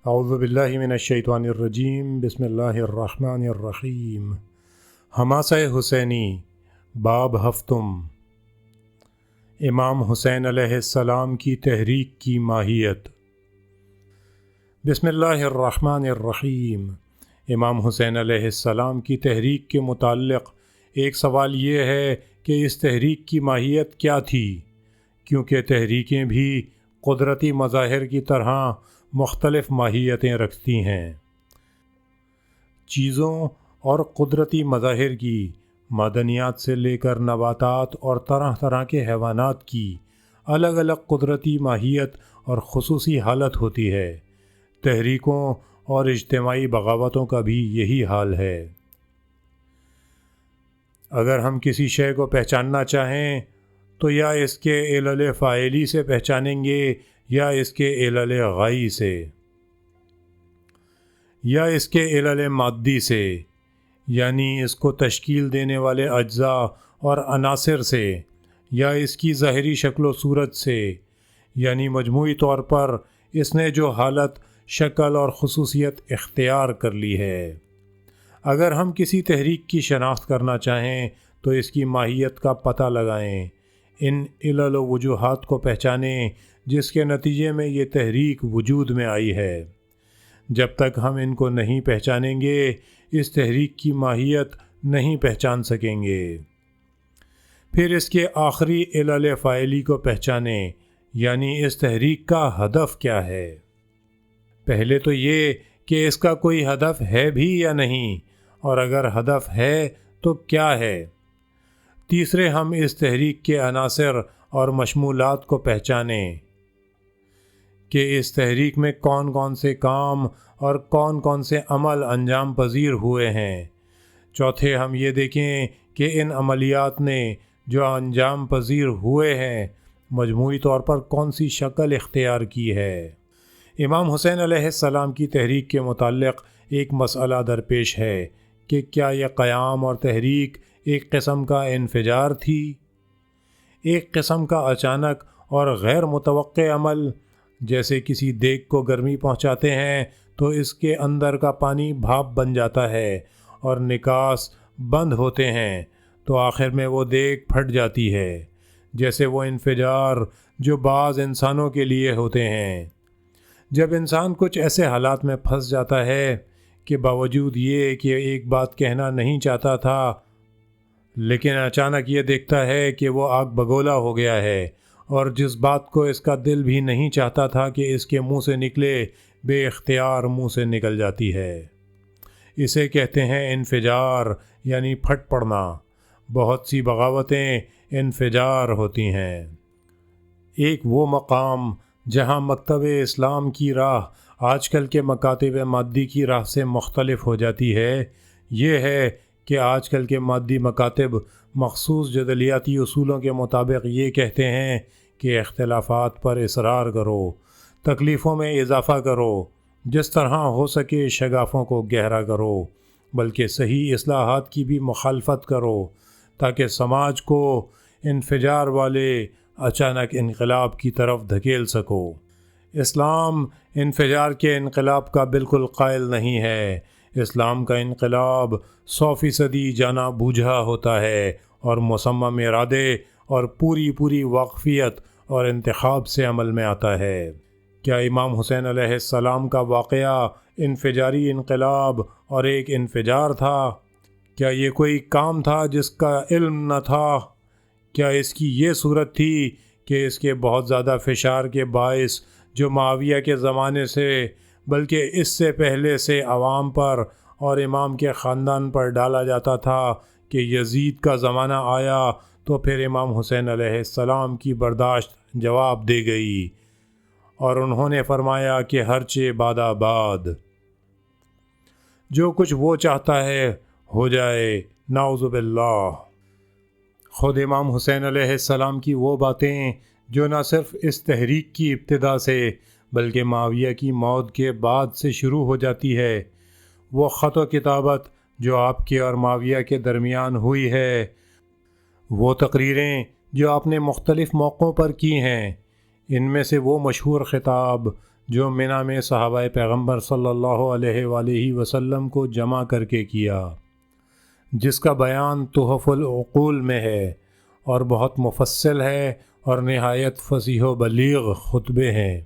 اعوذ باللہ من الشیطان الرجیم بسم اللہ الرحمن الرحیم۔ حماسہ حسینی باب ہفتم، امام حسین علیہ السلام کی تحریک کی ماہیت۔ بسم اللہ الرحمن الرحیم۔ امام حسین علیہ السلام کی تحریک کے متعلق ایک سوال یہ ہے کہ اس تحریک کی ماہیت کیا تھی، کیونکہ تحریکیں بھی قدرتی مظاہر کی طرح مختلف ماہیتیں رکھتی ہیں۔ چیزوں اور قدرتی مظاہر کی، معدنیات سے لے کر نباتات اور طرح طرح کے حیوانات کی الگ الگ قدرتی ماہیت اور خصوصی حالت ہوتی ہے۔ تحریکوں اور اجتماعی بغاوتوں کا بھی یہی حال ہے۔ اگر ہم کسی شے کو پہچاننا چاہیں تو یا اس کے علل فاعلی سے پہچانیں گے یا اس کے علل غائی سے، یا اس کے علل مادی سے، یعنی اس کو تشکیل دینے والے اجزاء اور عناصر سے، یا اس کی ظاہری شکل و صورت سے، یعنی مجموعی طور پر اس نے جو حالت، شکل اور خصوصیت اختیار کر لی ہے۔ اگر ہم کسی تحریک کی شناخت کرنا چاہیں تو اس کی ماہیت کا پتہ لگائیں، ان علل و وجوہات کو پہچانیں جس کے نتیجے میں یہ تحریک وجود میں آئی ہے۔ جب تک ہم ان کو نہیں پہچانیں گے اس تحریک کی ماہیت نہیں پہچان سکیں گے۔ پھر اس کے آخری علل فاعلی کو پہچانیں، یعنی اس تحریک کا ہدف کیا ہے۔ پہلے تو یہ کہ اس کا کوئی ہدف ہے بھی یا نہیں، اور اگر ہدف ہے تو کیا ہے۔ تیسرے ہم اس تحریک کے عناصر اور مشمولات کو پہچانیں کہ اس تحریک میں کون کون سے کام اور کون کون سے عمل انجام پذیر ہوئے ہیں۔ چوتھے ہم یہ دیکھیں کہ ان عملیات نے جو انجام پذیر ہوئے ہیں مجموعی طور پر کون سی شکل اختیار کی ہے۔ امام حسین علیہ السلام کی تحریک کے متعلق ایک مسئلہ درپیش ہے کہ کیا یہ قیام اور تحریک ایک قسم کا انفجار تھی، ایک قسم کا اچانک اور غیر متوقع عمل، جیسے کسی دیگ کو گرمی پہنچاتے ہیں تو اس کے اندر کا پانی بھاپ بن جاتا ہے اور نکاس بند ہوتے ہیں تو آخر میں وہ دیگ پھٹ جاتی ہے، جیسے وہ انفجار جو بعض انسانوں کے لیے ہوتے ہیں۔ جب انسان کچھ ایسے حالات میں پھنس جاتا ہے کہ باوجود یہ کہ ایک بات کہنا نہیں چاہتا تھا، لیکن اچانک یہ دیکھتا ہے کہ وہ آگ بگولا ہو گیا ہے، اور جس بات کو اس کا دل بھی نہیں چاہتا تھا کہ اس کے منہ سے نکلے، بے اختیار منہ سے نکل جاتی ہے۔ اسے کہتے ہیں انفجار، یعنی پھٹ پڑنا۔ بہت سی بغاوتیں انفجار ہوتی ہیں۔ ایک وہ مقام جہاں مکتب اسلام کی راہ آج کل کے مکاتب مادی کی راہ سے مختلف ہو جاتی ہے، یہ ہے کہ آج کل کے مادی مکاتب مخصوص جدلیاتی اصولوں کے مطابق یہ کہتے ہیں کہ اختلافات پر اصرار کرو، تکلیفوں میں اضافہ کرو، جس طرح ہو سکے شگافوں کو گہرا کرو، بلکہ صحیح اصلاحات کی بھی مخالفت کرو تاکہ سماج کو انفجار والے اچانک انقلاب کی طرف دھکیل سکو۔ اسلام انفجار کے انقلاب کا بالکل قائل نہیں ہے۔ اسلام کا انقلاب 100% جانا بوجھا ہوتا ہے اور مصمم ارادے اور پوری واقفیت اور انتخاب سے عمل میں آتا ہے۔ کیا امام حسین علیہ السلام کا واقعہ انفجاری انقلاب اور ایک انفجار تھا؟ کیا یہ کوئی کام تھا جس کا علم نہ تھا؟ کیا اس کی یہ صورت تھی کہ اس کے بہت زیادہ فشار کے باعث جو معاویہ کے زمانے سے بلکہ اس سے پہلے سے عوام پر اور امام کے خاندان پر ڈالا جاتا تھا کہ یزید کا زمانہ آیا تو پھر امام حسین علیہ السلام کی برداشت جواب دے گئی اور انہوں نے فرمایا کہ ہرچہ باد آباد، جو کچھ وہ چاہتا ہے ہو جائے، نعوذ باللہ۔ خود امام حسین علیہ السلام کی وہ باتیں جو نہ صرف اس تحریک کی ابتدا سے بلکہ معاویہ کی موت کے بعد سے شروع ہو جاتی ہے، وہ خط و کتابت جو آپ کے اور معاویہ کے درمیان ہوئی ہے، وہ تقریریں جو آپ نے مختلف موقعوں پر کی ہیں، ان میں سے وہ مشہور خطاب جو منی میں صحابہ پیغمبر صلی اللہ علیہ وآلہ وسلم کو جمع کر کے کیا، جس کا بیان تحف العقول میں ہے اور بہت مفصل ہے اور نہایت فصیح و بلیغ خطبے ہیں۔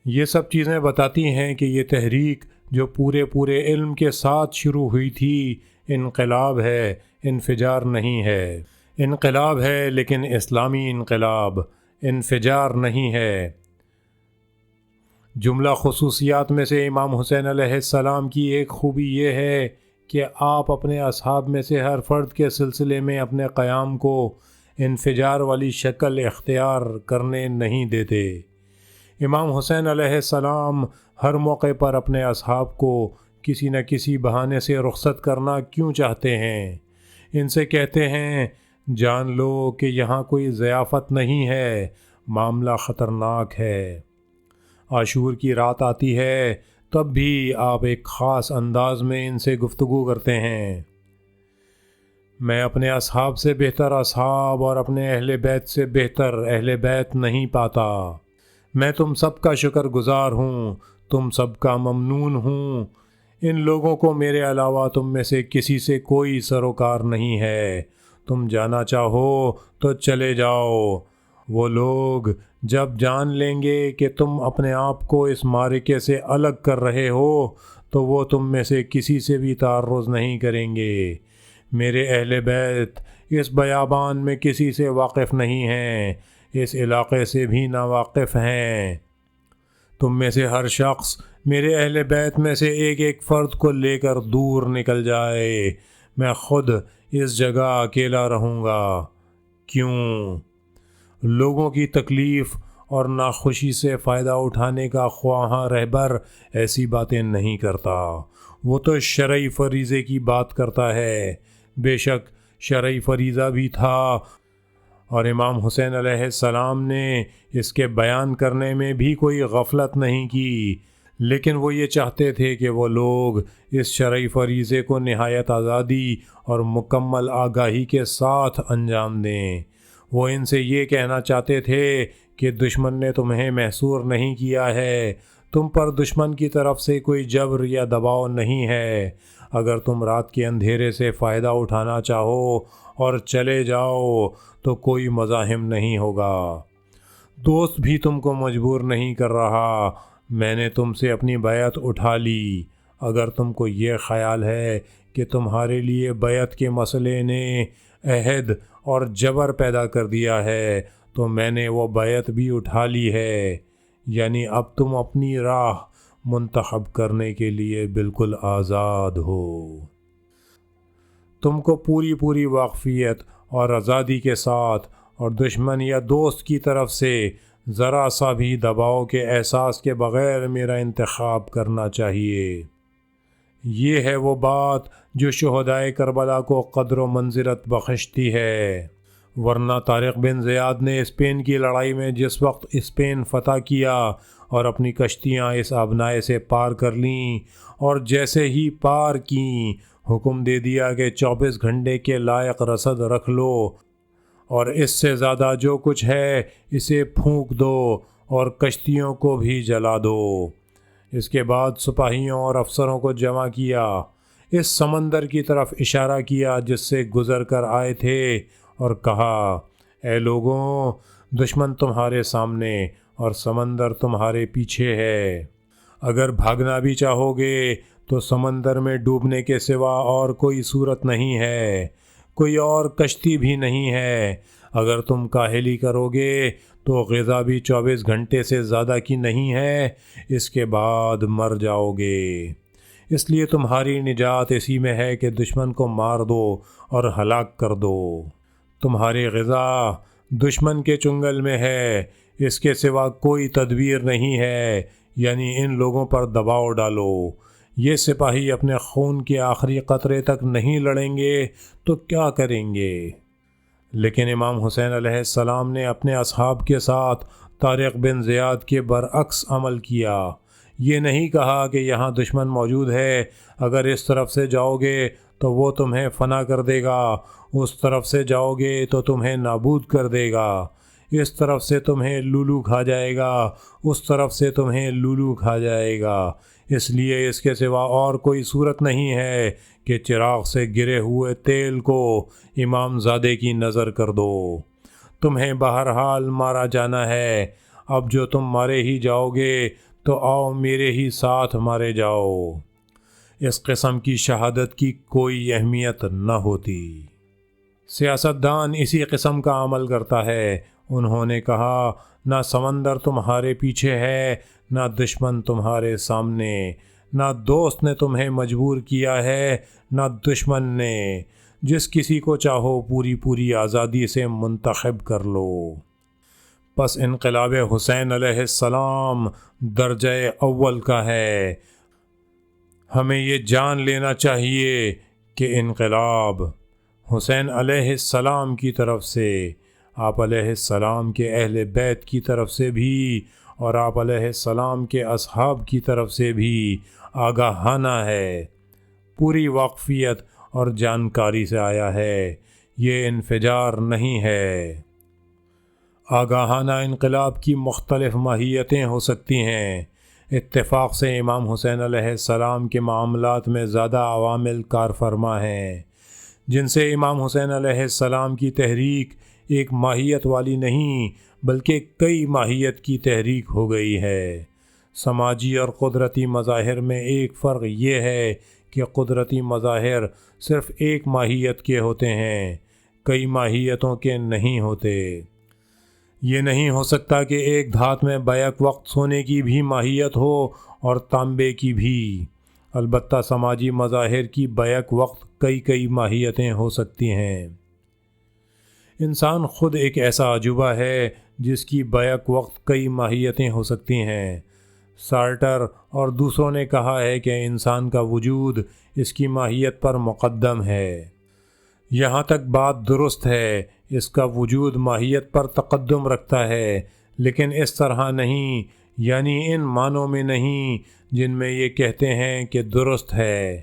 یہ سب چیزیں بتاتی ہیں کہ یہ تحریک جو پورے علم کے ساتھ شروع ہوئی تھی انقلاب ہے، انفجار نہیں ہے۔ انقلاب ہے لیکن اسلامی انقلاب، انفجار نہیں ہے۔ جملہ خصوصیات میں سے امام حسین علیہ السلام کی ایک خوبی یہ ہے کہ آپ اپنے اصحاب میں سے ہر فرد کے سلسلے میں اپنے قیام کو انفجار والی شکل اختیار کرنے نہیں دیتے۔ امام حسین علیہ السلام ہر موقع پر اپنے اصحاب کو کسی نہ کسی بہانے سے رخصت کرنا کیوں چاہتے ہیں؟ ان سے کہتے ہیں جان لو کہ یہاں کوئی ضیافت نہیں ہے، معاملہ خطرناک ہے۔ عاشور کی رات آتی ہے تب بھی آپ ایک خاص انداز میں ان سے گفتگو کرتے ہیں۔ میں اپنے اصحاب سے بہتر اصحاب اور اپنے اہل بیت سے بہتر اہل بیت نہیں پاتا۔ میں تم سب کا شکر گزار ہوں، تم سب کا ممنون ہوں۔ ان لوگوں کو میرے علاوہ تم میں سے کسی سے کوئی سروکار نہیں ہے۔ تم جانا چاہو تو چلے جاؤ۔ وہ لوگ جب جان لیں گے کہ تم اپنے آپ کو اس معرکے سے الگ کر رہے ہو تو وہ تم میں سے کسی سے بھی تعرض نہیں کریں گے۔ میرے اہل بیت اس بیابان میں کسی سے واقف نہیں ہیں، اس علاقے سے بھی ناواقف ہیں۔ تم میں سے ہر شخص میرے اہل بیت میں سے ایک فرد کو لے کر دور نکل جائے، میں خود اس جگہ اکیلا رہوں گا۔ کیوں؟ لوگوں کی تکلیف اور ناخوشی سے فائدہ اٹھانے کا خواہاں رہبر ایسی باتیں نہیں کرتا، وہ تو شرعی فریضے کی بات کرتا ہے۔ بے شک شرعی فریضہ بھی تھا اور امام حسین علیہ السلام نے اس کے بیان کرنے میں بھی کوئی غفلت نہیں کی، لیکن وہ یہ چاہتے تھے کہ وہ لوگ اس شرعی فریضے کو نہایت آزادی اور مکمل آگاہی کے ساتھ انجام دیں۔ وہ ان سے یہ کہنا چاہتے تھے کہ دشمن نے تمہیں محصور نہیں کیا ہے، تم پر دشمن کی طرف سے کوئی جبر یا دباؤ نہیں ہے۔ اگر تم رات کے اندھیرے سے فائدہ اٹھانا چاہو اور چلے جاؤ تو کوئی مزاحم نہیں ہوگا۔ دوست بھی تم کو مجبور نہیں کر رہا، میں نے تم سے اپنی بیعت اٹھا لی۔ اگر تم کو یہ خیال ہے کہ تمہارے لیے بیعت کے مسئلے نے عہد اور جبر پیدا کر دیا ہے تو میں نے وہ بیعت بھی اٹھا لی ہے، یعنی اب تم اپنی راہ منتخب کرنے کے لیے بالکل آزاد ہو۔ تم کو پوری واقفیت اور آزادی کے ساتھ اور دشمن یا دوست کی طرف سے ذرا سا بھی دباؤ کے احساس کے بغیر میرا انتخاب کرنا چاہیے۔ یہ ہے وہ بات جو شہدائے کربلا کو قدر و منزلت بخشتی ہے، ورنہ طارق بن زیاد نے اسپین کی لڑائی میں جس وقت اسپین فتح کیا اور اپنی کشتیاں اس آبنائے سے پار کر لیں اور جیسے ہی پار کیں حکم دے دیا کہ 24 گھنٹے کے لائق رسد رکھ لو اور اس سے زیادہ جو کچھ ہے اسے پھونک دو اور کشتیوں کو بھی جلا دو۔ اس کے بعد سپاہیوں اور افسروں کو جمع کیا، اس سمندر کی طرف اشارہ کیا جس سے گزر کر آئے تھے اور کہا اے لوگوں، دشمن تمہارے سامنے اور سمندر تمہارے پیچھے ہے۔ اگر بھاگنا بھی چاہو گے تو سمندر میں ڈوبنے کے سوا اور کوئی صورت نہیں ہے، کوئی اور کشتی بھی نہیں ہے۔ اگر تم کاہلی کرو گے تو غذا بھی 24 گھنٹے سے زیادہ کی نہیں ہے، اس کے بعد مر جاؤ گے۔ اس لیے تمہاری نجات اسی میں ہے کہ دشمن کو مار دو اور ہلاک کر دو۔ تمہاری غذا دشمن کے چنگل میں ہے، اس کے سوا کوئی تدبیر نہیں ہے، یعنی ان لوگوں پر دباؤ ڈالو۔ یہ سپاہی اپنے خون کے آخری قطرے تک نہیں لڑیں گے تو کیا کریں گے؟ لیکن امام حسین علیہ السلام نے اپنے اصحاب کے ساتھ طارق بن زیاد کے برعکس عمل کیا۔ یہ نہیں کہا کہ یہاں دشمن موجود ہے، اگر اس طرف سے جاؤ گے تو وہ تمہیں فنا کر دے گا، اس طرف سے جاؤ گے تو تمہیں نابود کر دے گا۔ اس طرف سے تمہیں لولو کھا جائے گا، اس طرف سے تمہیں لولو کھا جائے گا، اس لیے اس کے سوا اور کوئی صورت نہیں ہے کہ چراغ سے گرے ہوئے تیل کو امام زادے کی نظر کر دو۔ تمہیں بہرحال مارا جانا ہے، اب جو تم مارے ہی جاؤ گے تو آؤ میرے ہی ساتھ مارے جاؤ۔ اس قسم کی شہادت کی کوئی اہمیت نہ ہوتی۔ سیاستدان اسی قسم کا عمل کرتا ہے۔ انہوں نے کہا، نہ سمندر تمہارے پیچھے ہے، نہ دشمن تمہارے سامنے، نہ دوست نے تمہیں مجبور کیا ہے نہ دشمن نے، جس کسی کو چاہو پوری آزادی سے منتخب کر لو۔ پس انقلاب حسین علیہ السلام درجہ اول کا ہے۔ ہمیں یہ جان لینا چاہیے کہ انقلاب حسین علیہ السلام کی طرف سے، آپ علیہ السلام کے اہل بیت کی طرف سے بھی اور آپ علیہ السلام کے اصحاب کی طرف سے بھی آگاہانہ ہے، پوری واقفیت اور جانکاری سے آیا ہے، یہ انفجار نہیں ہے۔ آگاہانہ انقلاب کی مختلف ماہیتیں ہو سکتی ہیں۔ اتفاق سے امام حسین علیہ السلام کے معاملات میں زیادہ عوامل کار فرما ہیں، جن سے امام حسین علیہ السلام کی تحریک ایک ماہیت والی نہیں بلکہ کئی ماہیت کی تحریک ہو گئی ہے۔ سماجی اور قدرتی مظاہر میں ایک فرق یہ ہے کہ قدرتی مظاہر صرف ایک ماہیت کے ہوتے ہیں، کئی ماہیتوں کے نہیں ہوتے۔ یہ نہیں ہو سکتا کہ ایک دھات میں بیک وقت سونے کی بھی ماہیت ہو اور تانبے کی بھی۔ البتہ سماجی مظاہر کی بیک وقت کئی ماہیتیں ہو سکتی ہیں۔ انسان خود ایک ایسا عجوبہ ہے جس کی بیک وقت کئی ماہیتیں ہو سکتی ہیں۔ سارٹر اور دوسروں نے کہا ہے کہ انسان کا وجود اس کی ماہیت پر مقدم ہے۔ یہاں تک بات درست ہے، اس کا وجود ماہیت پر تقدم رکھتا ہے، لیکن اس طرح نہیں، یعنی ان معنوں میں نہیں جن میں یہ کہتے ہیں کہ درست ہے۔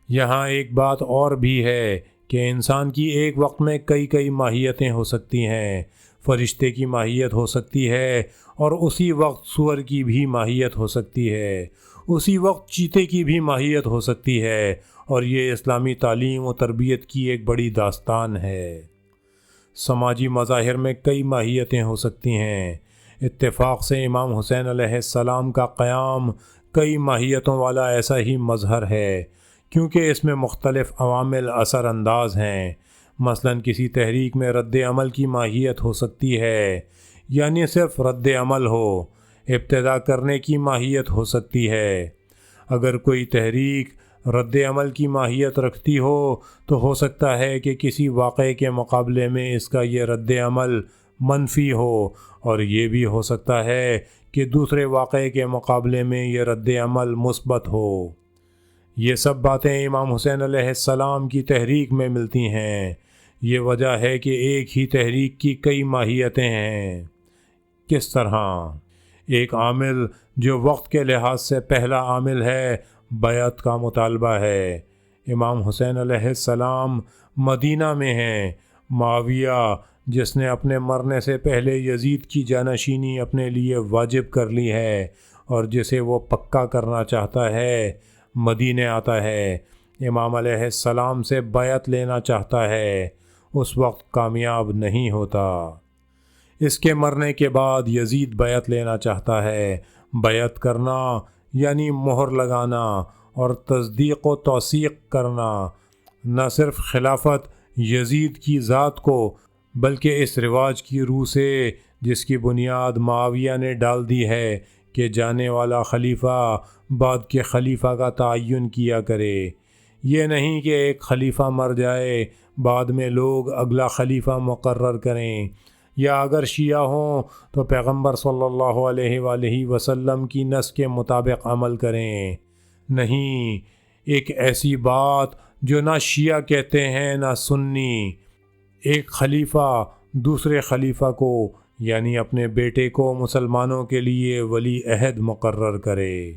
یہاں ایک بات اور بھی ہے کہ انسان کی ایک وقت میں کئی ماہیتیں ہو سکتی ہیں۔ فرشتے کی ماہیت ہو سکتی ہے اور اسی وقت سور کی بھی ماہیت ہو سکتی ہے، اسی وقت چیتے کی بھی ماہیت ہو سکتی ہے، اور یہ اسلامی تعلیم و تربیت کی ایک بڑی داستان ہے۔ سماجی مظاہر میں کئی ماہیتیں ہو سکتی ہیں۔ اتفاق سے امام حسین علیہ السلام کا قیام کئی ماہیتوں والا ایسا ہی مظہر ہے، کیونکہ اس میں مختلف عوامل اثر انداز ہیں۔ مثلاً کسی تحریک میں رد عمل کی ماہیت ہو سکتی ہے، یعنی صرف رد عمل ہو، ابتدا کرنے کی ماہیت ہو سکتی ہے۔ اگر کوئی تحریک رد عمل کی ماہیت رکھتی ہو تو ہو سکتا ہے کہ کسی واقعے کے مقابلے میں اس کا یہ رد عمل منفی ہو، اور یہ بھی ہو سکتا ہے کہ دوسرے واقعے کے مقابلے میں یہ رد عمل مثبت ہو۔ یہ سب باتیں امام حسین علیہ السلام کی تحریک میں ملتی ہیں۔ یہ وجہ ہے کہ ایک ہی تحریک کی کئی ماہیتیں ہیں۔ کس طرح؟ ایک عامل جو وقت کے لحاظ سے پہلا عامل ہے، بیعت کا مطالبہ ہے۔ امام حسین علیہ السلام مدینہ میں ہیں۔ معاویہ جس نے اپنے مرنے سے پہلے یزید کی جانشینی اپنے لیے واجب کر لی ہے اور جسے وہ پکا کرنا چاہتا ہے، مدینے آتا ہے، امام علیہ السلام سے بیعت لینا چاہتا ہے، اس وقت کامیاب نہیں ہوتا۔ اس کے مرنے کے بعد یزید بیعت لینا چاہتا ہے۔ بیعت کرنا یعنی مہر لگانا اور تصدیق و توثیق کرنا، نہ صرف خلافت یزید کی ذات کو بلکہ اس رواج کی روح سے جس کی بنیاد معاویہ نے ڈال دی ہے کہ جانے والا خلیفہ بعد کے خلیفہ کا تعین کیا کرے۔ یہ نہیں کہ ایک خلیفہ مر جائے، بعد میں لوگ اگلا خلیفہ مقرر کریں، یا اگر شیعہ ہوں تو پیغمبر صلی اللہ علیہ وآلہ وسلم کی نص کے مطابق عمل کریں۔ نہیں، ایک ایسی بات جو نہ شیعہ کہتے ہیں نہ سنی، ایک خلیفہ دوسرے خلیفہ کو یعنی اپنے بیٹے کو مسلمانوں کے لیے ولی عہد مقرر کرے۔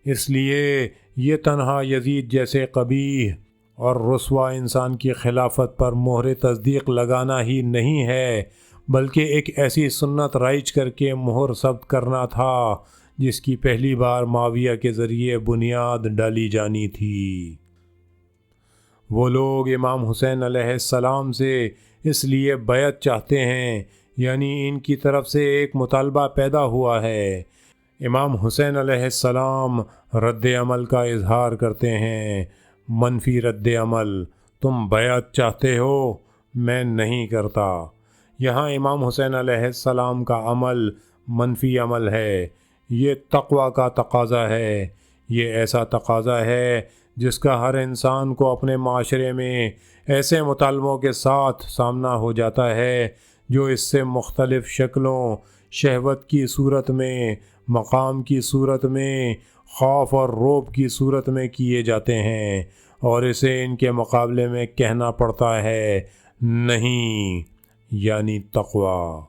اس لیے یہ تنہا یزید جیسے قبیح اور رسوا انسان کی خلافت پر مہر تصدیق لگانا ہی نہیں ہے، بلکہ ایک ایسی سنت رائج کر کے مہر ثبت کرنا تھا جس کی پہلی بار معاویہ کے ذریعے بنیاد ڈالی جانی تھی۔ وہ لوگ امام حسین علیہ السلام سے اس لیے بیعت چاہتے ہیں، یعنی ان کی طرف سے ایک مطالبہ پیدا ہوا ہے۔ امام حسین علیہ السلام رد عمل کا اظہار کرتے ہیں، منفی رد عمل، تم بیعت چاہتے ہو، میں نہیں کرتا۔ یہاں امام حسین علیہ السلام کا عمل منفی عمل ہے۔ یہ تقویٰ کا تقاضا ہے۔ یہ ایسا تقاضا ہے جس کا ہر انسان کو اپنے معاشرے میں ایسے مطالبوں کے ساتھ سامنا ہو جاتا ہے جو اس سے مختلف شکلوں، شہوت کی صورت میں، مقام کی صورت میں، خوف اور رعب کی صورت میں کیے جاتے ہیں، اور اسے ان کے مقابلے میں کہنا پڑتا ہے نہیں، یعنی تقویٰ۔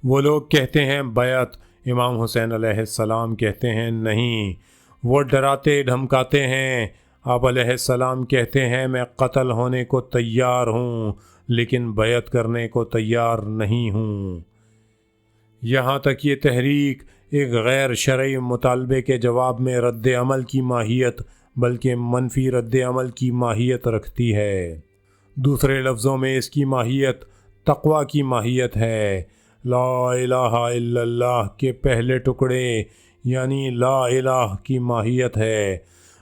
وہ لوگ کہتے ہیں بیعت، امام حسین علیہ السلام کہتے ہیں نہیں۔ وہ ڈراتے دھمکاتے ہیں، آپ علیہ السلام کہتے ہیں میں قتل ہونے کو تیار ہوں لیکن بیعت کرنے کو تیار نہیں ہوں۔ یہاں تک یہ تحریک ایک غیر شرعی مطالبے کے جواب میں رد عمل کی ماہیت بلکہ منفی رد عمل کی ماہیت رکھتی ہے۔ دوسرے لفظوں میں اس کی ماہیت تقویٰ کی ماہیت ہے۔ لا الہ الا اللہ کے پہلے ٹکڑے یعنی لا الہ کی ماہیت ہے۔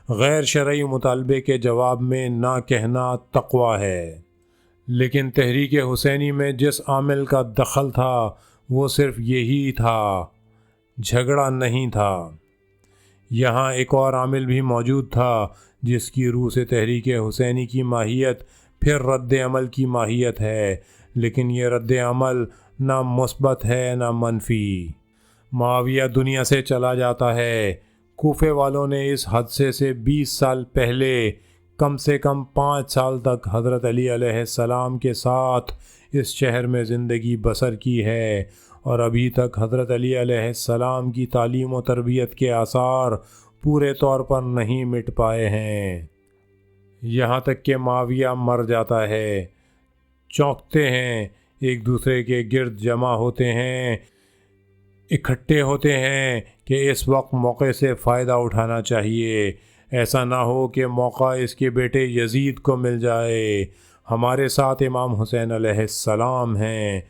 غیر شرعی مطالبے کے جواب میں نہ کہنا تقویٰ ہے۔ لیکن تحریک حسینی میں جس عامل کا دخل تھا وہ صرف یہی تھا، جھگڑا نہیں تھا۔ یہاں ایک اور عامل بھی موجود تھا جس کی روح سے تحریک حسینی کی ماہیت پھر رد عمل کی ماہیت ہے، لیکن یہ رد عمل نہ مثبت ہے نہ منفی۔ معاویہ دنیا سے چلا جاتا ہے۔ کوفے والوں نے اس حادثے سے 20 سال پہلے کم سے کم 5 سال تک حضرت علی علیہ السلام کے ساتھ اس شہر میں زندگی بسر کی ہے، اور ابھی تک حضرت علی علیہ السلام کی تعلیم و تربیت کے آثار پورے طور پر نہیں مٹ پائے ہیں۔ یہاں تک کہ معاویہ مر جاتا ہے، چونکتے ہیں، ایک دوسرے کے گرد جمع ہوتے ہیں، اکٹھے ہوتے ہیں کہ اس وقت موقع سے فائدہ اٹھانا چاہیے، ایسا نہ ہو کہ موقع اس کے بیٹے یزید کو مل جائے۔ ہمارے ساتھ امام حسین علیہ السلام ہیں،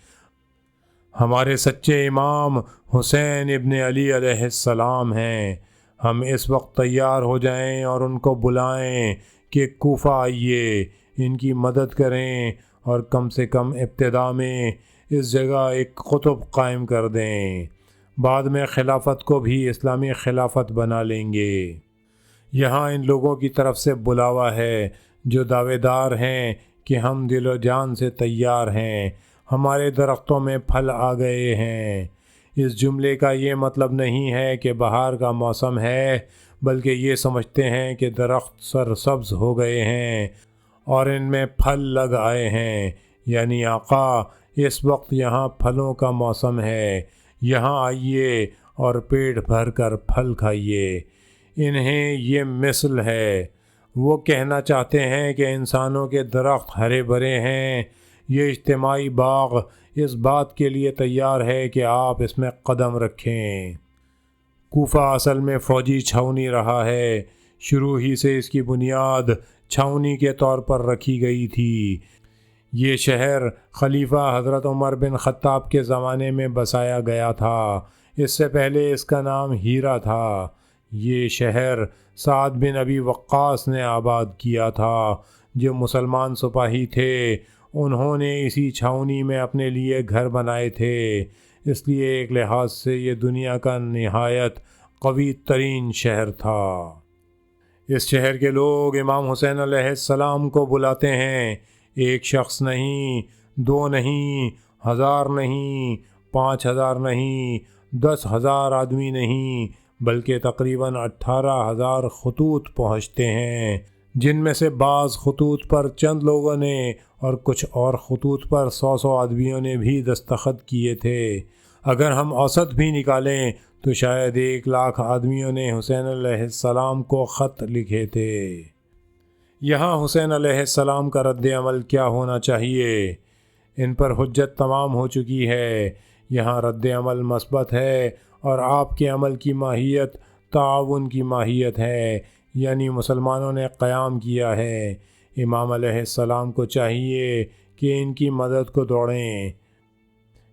ہمارے سچے امام حسین ابن علی علیہ السلام ہیں۔ ہم اس وقت تیار ہو جائیں اور ان کو بلائیں کہ کوفہ آئیے، ان کی مدد کریں، اور کم سے کم ابتدا میں اس جگہ ایک قطب قائم کر دیں، بعد میں خلافت کو بھی اسلامی خلافت بنا لیں گے۔ یہاں ان لوگوں کی طرف سے بلاوا ہے جو دعوے دار ہیں کہ ہم دل و جان سے تیار ہیں، ہمارے درختوں میں پھل آ گئے ہیں۔ اس جملے کا یہ مطلب نہیں ہے کہ بہار کا موسم ہے، بلکہ یہ سمجھتے ہیں کہ درخت سرسبز ہو گئے ہیں اور ان میں پھل لگ آئے ہیں، یعنی آقا اس وقت یہاں پھلوں کا موسم ہے، یہاں آئیے اور پیٹ بھر کر پھل کھائیے۔ انہیں یہ مثل ہے، وہ کہنا چاہتے ہیں کہ انسانوں کے درخت ہرے بھرے ہیں، یہ اجتماعی باغ اس بات کے لیے تیار ہے کہ آپ اس میں قدم رکھیں۔ کوفہ اصل میں فوجی چھاؤنی رہا ہے، شروع ہی سے اس کی بنیاد چھاؤنی کے طور پر رکھی گئی تھی۔ یہ شہر خلیفہ حضرت عمر بن خطاب کے زمانے میں بسایا گیا تھا، اس سے پہلے اس کا نام ہیرا تھا۔ یہ شہر سعد بن ابی وقاص نے آباد کیا تھا، جو مسلمان سپاہی تھے، انہوں نے اسی چھاؤنی میں اپنے لیے گھر بنائے تھے، اس لیے ایک لحاظ سے یہ دنیا کا نہایت قوی ترین شہر تھا۔ اس شہر کے لوگ امام حسین علیہ السلام کو بلاتے ہیں، ایک شخص نہیں، 2 نہیں، 1000 نہیں، 5000 نہیں، 10,000 آدمی نہیں، بلکہ تقریباً 18,000 خطوط پہنچتے ہیں، جن میں سے بعض خطوط پر چند لوگوں نے اور کچھ اور خطوط پر 100 آدمیوں نے بھی دستخط کیے تھے۔ اگر ہم اوسط بھی نکالیں تو شاید 1 لاکھ آدمیوں نے حسین علیہ السلام کو خط لکھے تھے۔ یہاں حسین علیہ السلام کا رد عمل کیا ہونا چاہیے؟ ان پر حجت تمام ہو چکی ہے۔ یہاں رد عمل مثبت ہے اور آپ کے عمل کی ماہیت تعاون کی ماہیت ہے، یعنی مسلمانوں نے قیام کیا ہے۔ امام علیہ السلام کو چاہیے کہ ان کی مدد کو دوڑیں۔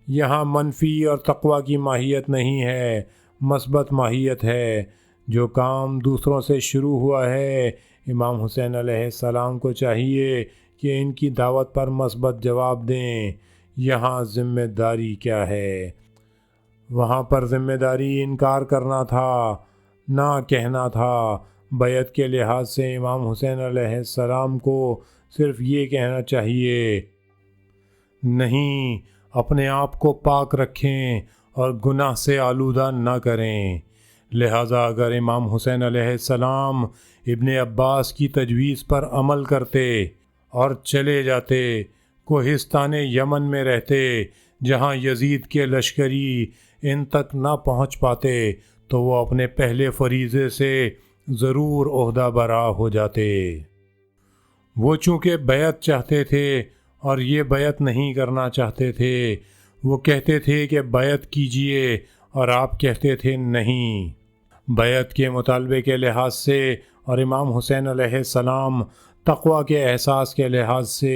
یہاں منفی اور تقویٰ کی ماہیت نہیں ہے، مثبت ماہیت ہے۔ جو کام دوسروں سے شروع ہوا ہے، امام حسین علیہ السلام کو چاہیے کہ ان کی دعوت پر مثبت جواب دیں۔ یہاں ذمہ داری کیا ہے؟ وہاں پر ذمہ داری انکار کرنا تھا، نہ کہنا تھا۔ بیعت کے لحاظ سے امام حسین علیہ السلام کو صرف یہ کہنا چاہیے، نہیں، اپنے آپ کو پاک رکھیں اور گناہ سے آلودہ نہ کریں۔ لہٰذا اگر امام حسین علیہ السلام ابن عباس کی تجویز پر عمل کرتے اور چلے جاتے، کوہستان یمن میں رہتے جہاں یزید کے لشکری ان تک نہ پہنچ پاتے، تو وہ اپنے پہلے فریضے سے ضرور عہدہ برا ہو جاتے۔ وہ چونکہ بیعت چاہتے تھے اور یہ بیعت نہیں کرنا چاہتے تھے، وہ کہتے تھے کہ بیعت کیجئے اور آپ کہتے تھے نہیں۔ بیعت کے مطالبے کے لحاظ سے اور امام حسین علیہ السلام تقویٰ کے احساس کے لحاظ سے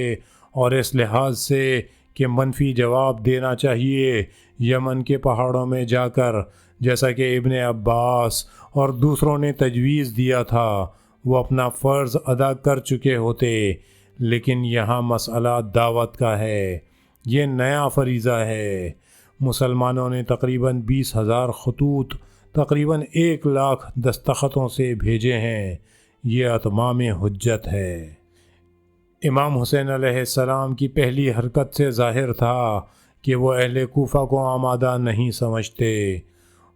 اور اس لحاظ سے کہ منفی جواب دینا چاہیے یمن کے پہاڑوں میں جا کر، جیسا کہ ابن عباس اور دوسروں نے تجویز دیا تھا، وہ اپنا فرض ادا کر چکے ہوتے۔ لیکن یہاں مسئلہ دعوت کا ہے، یہ نیا فریضہ ہے۔ مسلمانوں نے تقریباً 20,000 خطوط تقریباً 1,00,000 دستخطوں سے بھیجے ہیں۔ یہ اتمام حجت ہے۔ امام حسین علیہ السلام کی پہلی حرکت سے ظاہر تھا کہ وہ اہل کوفہ کو آمادہ نہیں سمجھتے،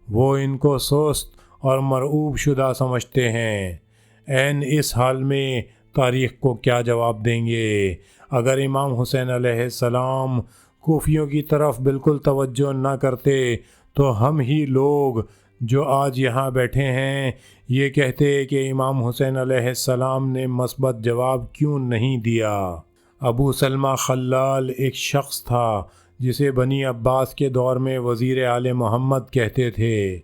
وہ ان کو سست اور مرعوب شدہ سمجھتے ہیں۔ عین اس حال میں تاریخ کو کیا جواب دیں گے؟ اگر امام حسین علیہ السلام کوفیوں کی طرف بالکل توجہ نہ کرتے تو ہم ہی لوگ جو آج یہاں بیٹھے ہیں یہ کہتے کہ امام حسین علیہ السلام نے مثبت جواب کیوں نہیں دیا۔ ابو سلمہ خلال ایک شخص تھا جسے بنی عباس کے دور میں وزیر آل محمد کہتے تھے۔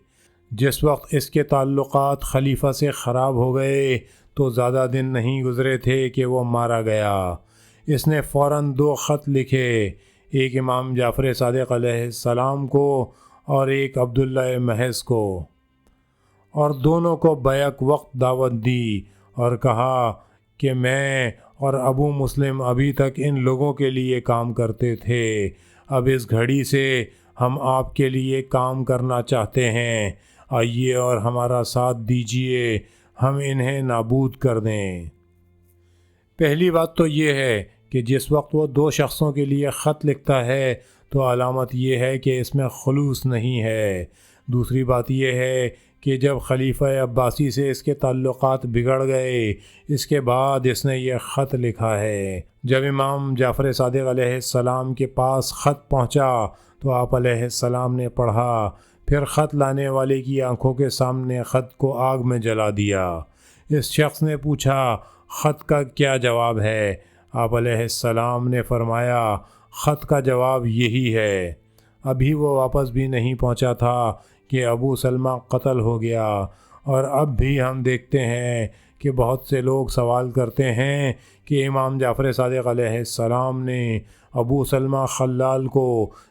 جس وقت اس کے تعلقات خلیفہ سے خراب ہو گئے تو زیادہ دن نہیں گزرے تھے کہ وہ مارا گیا۔ اس نے فوراً 2 خط لکھے، ایک امام جعفر صادق علیہ السلام کو اور ایک عبداللہ محض کو، اور دونوں کو بیک وقت دعوت دی اور کہا کہ میں اور ابو مسلم ابھی تک ان لوگوں کے لیے کام کرتے تھے، اب اس گھڑی سے ہم آپ کے لیے کام کرنا چاہتے ہیں، آئیے اور ہمارا ساتھ دیجیے، ہم انہیں نابود کر دیں۔ پہلی بات تو یہ ہے کہ جس وقت وہ 2 شخصوں کے لیے خط لکھتا ہے تو علامت یہ ہے کہ اس میں خلوص نہیں ہے۔ دوسری بات یہ ہے کہ جب خلیفہ عباسی سے اس کے تعلقات بگڑ گئے، اس کے بعد اس نے یہ خط لکھا ہے۔ جب امام جعفر صادق علیہ السلام کے پاس خط پہنچا تو آپ علیہ السلام نے پڑھا، پھر خط لانے والے کی آنکھوں کے سامنے خط کو آگ میں جلا دیا۔ اس شخص نے پوچھا، خط کا کیا جواب ہے؟ آپ علیہ السلام نے فرمایا، خط کا جواب یہی ہے۔ ابھی وہ واپس بھی نہیں پہنچا تھا کہ ابو سلمہ قتل ہو گیا، اور اب بھی ہم دیکھتے ہیں کہ بہت سے لوگ سوال کرتے ہیں کہ امام جعفر صادق علیہ السلام نے ابو سلمہ خلال کو،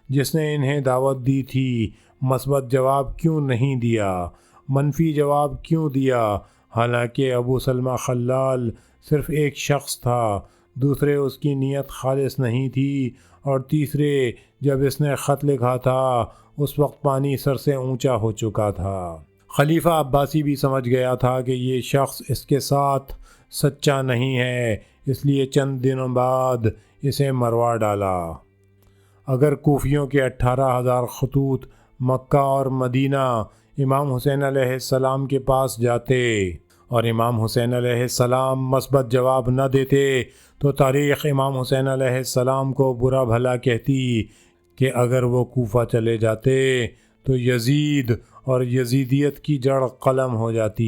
جس نے انہیں دعوت دی تھی، مثبت جواب کیوں نہیں دیا، منفی جواب کیوں دیا؟ حالانکہ ابو سلمہ خلال صرف ایک شخص تھا، دوسرے اس کی نیت خالص نہیں تھی، اور تیسرے جب اس نے خط لکھا تھا اس وقت پانی سر سے اونچا ہو چکا تھا۔ خلیفہ عباسی بھی سمجھ گیا تھا کہ یہ شخص اس کے ساتھ سچا نہیں ہے، اس لیے چند دنوں بعد اسے مروا ڈالا۔ اگر کوفیوں کے 18,000 خطوط مکہ اور مدینہ امام حسین علیہ السلام کے پاس جاتے اور امام حسین علیہ السلام مثبت جواب نہ دیتے تو تاریخ امام حسین علیہ السلام کو برا بھلا کہتی کہ اگر وہ کوفہ چلے جاتے تو یزید اور یزیدیت کی جڑ قلم ہو جاتی۔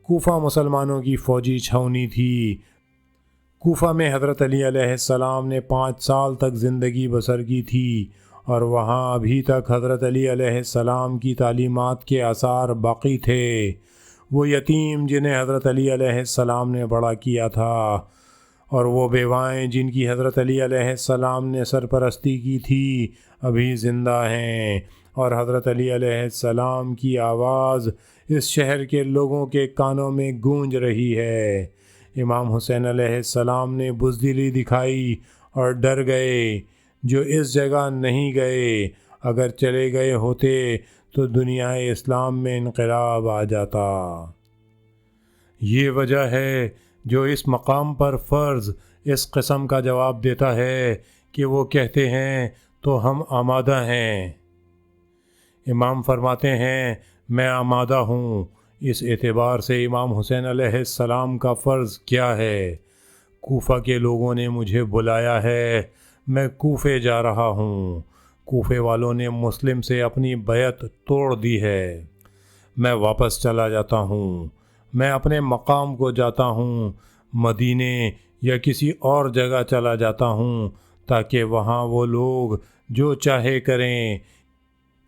کوفہ مسلمانوں کی فوجی چھاؤنی تھی۔ کوفہ میں حضرت علی علیہ السلام نے 5 سال تک زندگی بسر کی تھی، اور وہاں ابھی تک حضرت علی علیہ السلام کی تعلیمات کے آثار باقی تھے۔ وہ یتیم جنہیں حضرت علی علیہ السلام نے بڑا کیا تھا، اور وہ بیوائیں جن کی حضرت علی علیہ السلام نے سرپرستی کی تھی، ابھی زندہ ہیں، اور حضرت علی علیہ السلام کی آواز اس شہر کے لوگوں کے کانوں میں گونج رہی ہے۔ امام حسین علیہ السلام نے بزدلی دکھائی اور ڈر گئے، جو اس جگہ نہیں گئے، اگر چلے گئے ہوتے تو دنیا اسلام میں انقلاب آ جاتا۔ یہ وجہ ہے جو اس مقام پر فرض اس قسم کا جواب دیتا ہے کہ وہ کہتے ہیں تو ہم آمادہ ہیں۔ امام فرماتے ہیں میں آمادہ ہوں۔ اس اعتبار سے امام حسین علیہ السلام کا فرض کیا ہے؟ کوفہ کے لوگوں نے مجھے بلایا ہے، میں کوفے جا رہا ہوں۔ کوفے والوں نے مسلم سے اپنی بیعت توڑ دی ہے، میں واپس چلا جاتا ہوں۔ میں اپنے مقام کو جاتا ہوں، مدینے یا کسی اور جگہ چلا جاتا ہوں، تاکہ وہاں وہ لوگ جو چاہے کریں،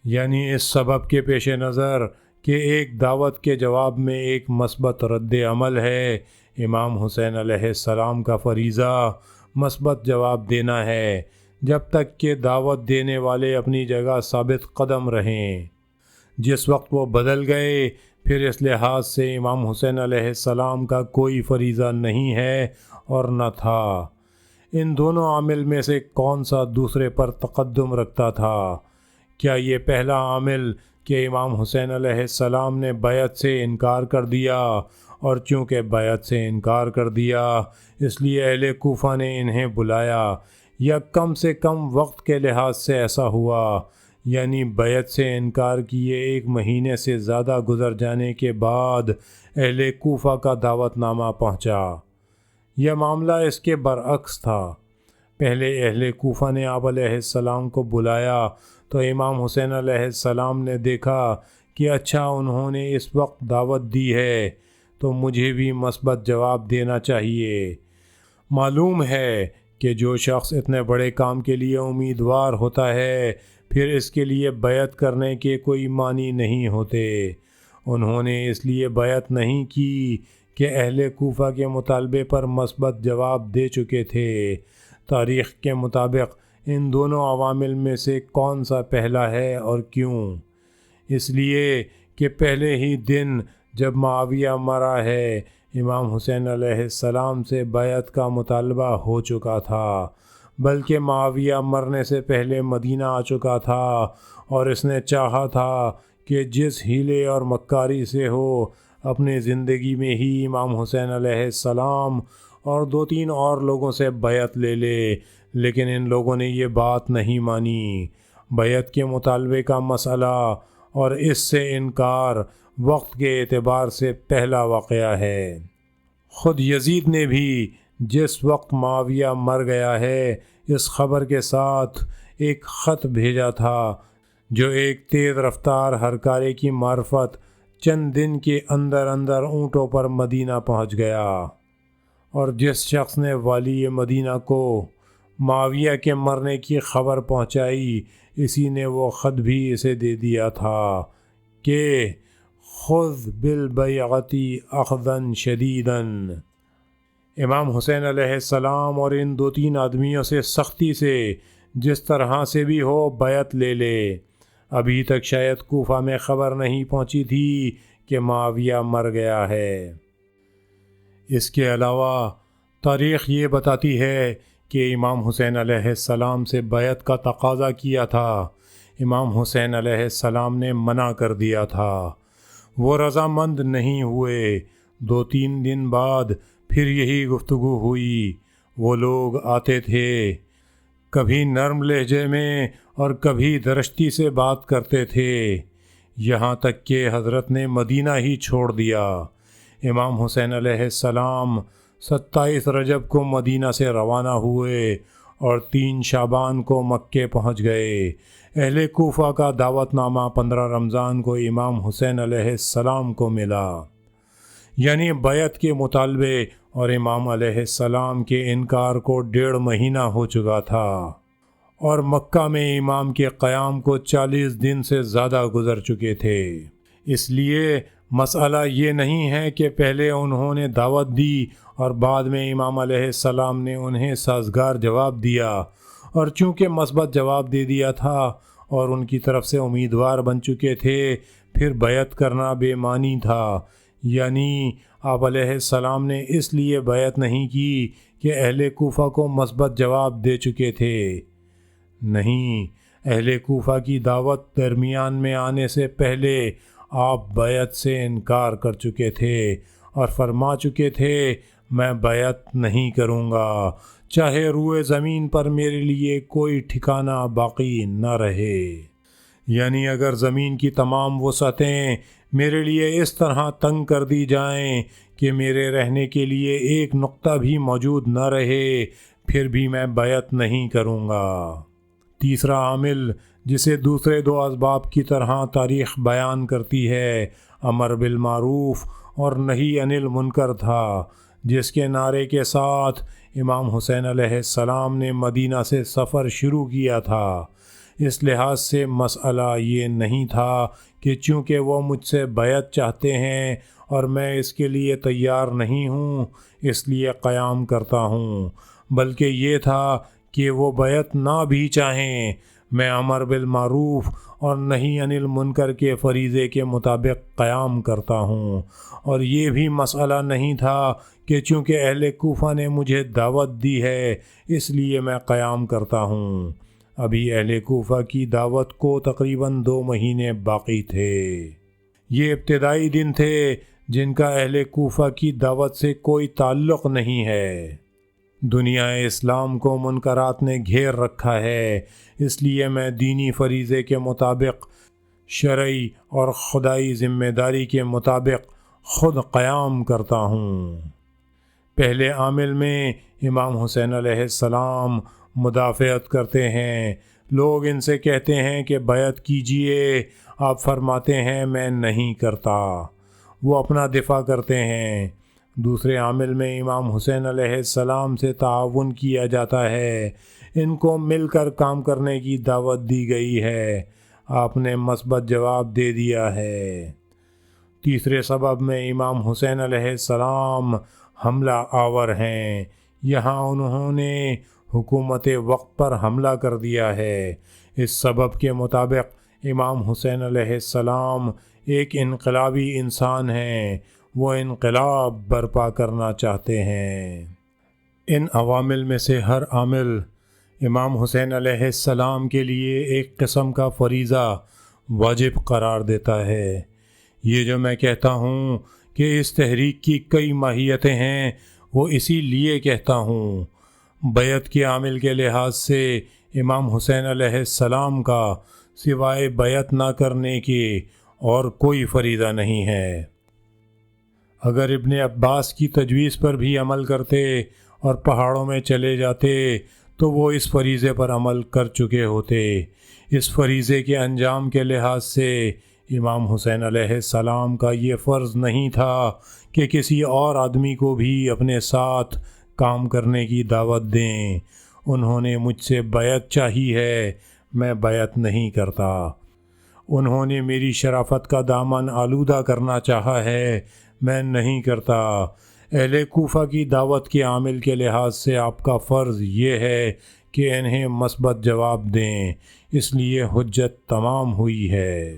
یعنی اس سبب کے پیش نظر کہ ایک دعوت کے جواب میں ایک مثبت رد عمل ہے، امام حسین علیہ السلام کا فریضہ مثبت جواب دینا ہے، جب تک کہ دعوت دینے والے اپنی جگہ ثابت قدم رہیں۔ جس وقت وہ بدل گئے، پھر اس لحاظ سے امام حسین علیہ السلام کا کوئی فریضہ نہیں ہے اور نہ تھا۔ ان دونوں عامل میں سے کون سا دوسرے پر تقدم رکھتا تھا؟ کیا یہ پہلا عامل کہ امام حسین علیہ السلام نے بیعت سے انکار کر دیا، اور چونکہ بیعت سے انکار کر دیا اس لیے اہل کوفہ نے انہیں بلایا، یا کم سے کم وقت کے لحاظ سے ایسا ہوا، یعنی بیعت سے انکار کیے 1 مہینے سے زیادہ گزر جانے کے بعد اہل کوفہ کا دعوت نامہ پہنچا؟ یہ معاملہ اس کے برعکس تھا۔ پہلے اہل کوفہ نے آپ علیہ السلام کو بلایا تو امام حسین علیہ السلام نے دیکھا کہ اچھا انہوں نے اس وقت دعوت دی ہے تو مجھے بھی مثبت جواب دینا چاہیے۔ معلوم ہے کہ جو شخص اتنے بڑے کام کے لیے امیدوار ہوتا ہے، پھر اس کے لیے بیعت کرنے کے کوئی معنی نہیں ہوتے۔ انہوں نے اس لیے بیعت نہیں کی کہ اہل کوفہ کے مطالبے پر مثبت جواب دے چکے تھے۔ تاریخ کے مطابق ان دونوں عوامل میں سے کون سا پہلا ہے اور کیوں؟ اس لیے کہ پہلے ہی دن جب معاویہ مرا ہے، امام حسین علیہ السلام سے بیعت کا مطالبہ ہو چکا تھا، بلکہ معاویہ مرنے سے پہلے مدینہ آ چکا تھا، اور اس نے چاہا تھا کہ جس ہیلے اور مکاری سے ہو اپنی زندگی میں ہی امام حسین علیہ السلام اور 2-3 اور لوگوں سے بیعت لے لے، لیکن ان لوگوں نے یہ بات نہیں مانی۔ بیعت کے مطالبے کا مسئلہ اور اس سے انکار وقت کے اعتبار سے پہلا واقعہ ہے۔ خود یزید نے بھی جس وقت معاویہ مر گیا ہے اس خبر کے ساتھ ایک خط بھیجا تھا، جو ایک تیز رفتار ہرکارے کی معرفت چند دن کے اندر اندر اونٹوں پر مدینہ پہنچ گیا، اور جس شخص نے والی مدینہ کو معاویہ کے مرنے کی خبر پہنچائی، اسی نے وہ خط بھی اسے دے دیا تھا کہ خذ بالبیعۃ اخذا شدیدا۔ امام حسین علیہ السلام اور ان 2-3 آدمیوں سے سختی سے جس طرح سے بھی ہو بیعت لے لے۔ ابھی تک شاید کوفہ میں خبر نہیں پہنچی تھی کہ معاویہ مر گیا ہے۔ اس کے علاوہ تاریخ یہ بتاتی ہے کہ امام حسین علیہ السلام سے بیعت کا تقاضا کیا تھا، امام حسین علیہ السلام نے منع کر دیا تھا، وہ رضامند نہیں ہوئے۔ 2-3 دن بعد پھر یہی گفتگو ہوئی۔ وہ لوگ آتے تھے، کبھی نرم لہجے میں اور کبھی درشتی سے بات کرتے تھے، یہاں تک کہ حضرت نے مدینہ ہی چھوڑ دیا۔ امام حسین علیہ السلام 27 رجب کو مدینہ سے روانہ ہوئے اور 3 شعبان کو مکے پہنچ گئے۔ اہل کوفہ کا دعوت نامہ 15 رمضان کو امام حسین علیہ السلام کو ملا، یعنی بیعت کے مطالبے اور امام علیہ السلام کے انکار کو 1.5 مہینہ ہو چکا تھا، اور مکہ میں امام کے قیام کو 40 دن سے زیادہ گزر چکے تھے۔ اس لیے مسئلہ یہ نہیں ہے کہ پہلے انہوں نے دعوت دی اور بعد میں امام علیہ السلام نے انہیں سازگار جواب دیا، اور چونکہ مثبت جواب دے دیا تھا اور ان کی طرف سے امیدوار بن چکے تھے، پھر بیعت کرنا بے معنی تھا۔ یعنی آپ علیہ السلام نے اس لیے بیعت نہیں کی کہ اہل کوفہ کو مثبت جواب دے چکے تھے، نہیں، اہل کوفہ کی دعوت درمیان میں آنے سے پہلے آپ بیعت سے انکار کر چکے تھے اور فرما چکے تھے میں بیعت نہیں کروں گا، چاہے روئے زمین پر میرے لیے کوئی ٹھکانہ باقی نہ رہے۔ یعنی اگر زمین کی تمام وسعتیں میرے لیے اس طرح تنگ کر دی جائیں کہ میرے رہنے کے لیے ایک نقطہ بھی موجود نہ رہے، پھر بھی میں بیعت نہیں کروں گا۔ تیسرا عامل جسے دوسرے 2 اسباب کی طرح تاریخ بیان کرتی ہے، امر بالمعروف اور نہی عن المنکر تھا، جس کے نعرے کے ساتھ امام حسین علیہ السلام نے مدینہ سے سفر شروع کیا تھا۔ اس لحاظ سے مسئلہ یہ نہیں تھا کہ چونکہ وہ مجھ سے بیعت چاہتے ہیں اور میں اس کے لیے تیار نہیں ہوں اس لیے قیام کرتا ہوں، بلکہ یہ تھا کہ وہ بیعت نہ بھی چاہیں، میں امر بالمعروف اور نہی عن المنکر کے فریضے کے مطابق قیام کرتا ہوں۔ اور یہ بھی مسئلہ نہیں تھا کہ چونکہ اہل کوفہ نے مجھے دعوت دی ہے اس لیے میں قیام کرتا ہوں۔ ابھی اہل کوفہ کی دعوت کو تقریباً 2 مہینے باقی تھے۔ یہ ابتدائی دن تھے جن کا اہل کوفہ کی دعوت سے کوئی تعلق نہیں ہے۔ دنیا اسلام کو منکرات نے گھیر رکھا ہے، اس لیے میں دینی فریضے کے مطابق، شرعی اور خدائی ذمہ داری کے مطابق خود قیام کرتا ہوں۔ پہلے عامل میں امام حسین علیہ السلام مدافعت کرتے ہیں، لوگ ان سے کہتے ہیں کہ بیعت کیجئے، آپ فرماتے ہیں میں نہیں کرتا، وہ اپنا دفاع کرتے ہیں۔ دوسرے عامل میں امام حسین علیہ السلام سے تعاون کیا جاتا ہے، ان کو مل کر کام کرنے کی دعوت دی گئی ہے، آپ نے مثبت جواب دے دیا ہے۔ تیسرے سبب میں امام حسین علیہ السلام حملہ آور ہیں، یہاں انہوں نے حکومت وقت پر حملہ کر دیا ہے۔ اس سبب کے مطابق امام حسین علیہ السلام ایک انقلابی انسان ہیں، وہ انقلاب برپا کرنا چاہتے ہیں۔ ان عوامل میں سے ہر عامل امام حسین علیہ السلام کے لیے ایک قسم کا فریضہ واجب قرار دیتا ہے۔ یہ جو میں کہتا ہوں کہ اس تحریک کی کئی ماہیتیں ہیں، وہ اسی لیے کہتا ہوں۔ بیعت کے عامل کے لحاظ سے امام حسین علیہ السلام کا سوائے بیعت نہ کرنے کے اور کوئی فریضہ نہیں ہے۔ اگر ابن عباس کی تجویز پر بھی عمل کرتے اور پہاڑوں میں چلے جاتے تو وہ اس فریضے پر عمل کر چکے ہوتے۔ اس فریضے کے انجام کے لحاظ سے امام حسین علیہ السلام کا یہ فرض نہیں تھا کہ کسی اور آدمی کو بھی اپنے ساتھ کام کرنے کی دعوت دیں۔ انہوں نے مجھ سے بیعت چاہی ہے، میں بیعت نہیں کرتا۔ انہوں نے میری شرافت کا دامن آلودہ کرنا چاہا ہے، میں نہیں کرتا۔ اہل کوفہ کی دعوت کے عامل کے لحاظ سے آپ کا فرض یہ ہے کہ انہیں مثبت جواب دیں، اس لیے حجت تمام ہوئی ہے۔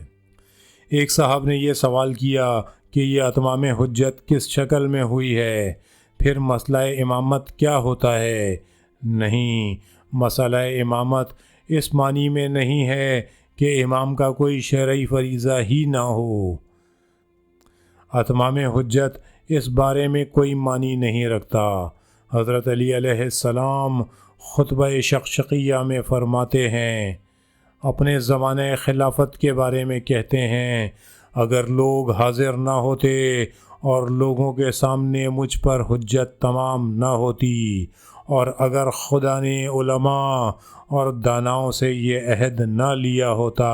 ایک صاحب نے یہ سوال کیا کہ یہ اتمام حجت کس شکل میں ہوئی ہے، پھر مسئلہ امامت کیا ہوتا ہے؟ نہیں، مسئلہ امامت اس معنی میں نہیں ہے کہ امام کا کوئی شرعی فریضہ ہی نہ ہو۔ اتمام حجت اس بارے میں کوئی معنی نہیں رکھتا۔ حضرت علی علیہ السلام خطبہ شقشقیہ میں فرماتے ہیں، اپنے زمانہ خلافت کے بارے میں کہتے ہیں، اگر لوگ حاضر نہ ہوتے اور لوگوں کے سامنے مجھ پر حجت تمام نہ ہوتی، اور اگر خدا نے علماء اور داناؤں سے یہ عہد نہ لیا ہوتا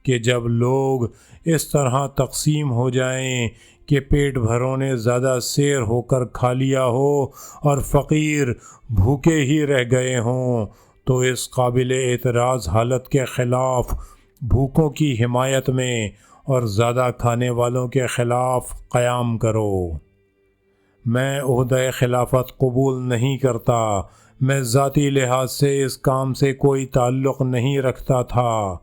کہ جب لوگ اس طرح تقسیم ہو جائیں کہ پیٹ بھروں نے زیادہ سیر ہو کر کھا لیا ہو اور فقیر بھوکے ہی رہ گئے ہوں، تو اس قابل اعتراض حالت کے خلاف بھوکوں کی حمایت میں اور زیادہ کھانے والوں کے خلاف قیام کرو۔ میں عہدہ خلافت قبول نہیں کرتا، میں ذاتی لحاظ سے اس کام سے کوئی تعلق نہیں رکھتا تھا،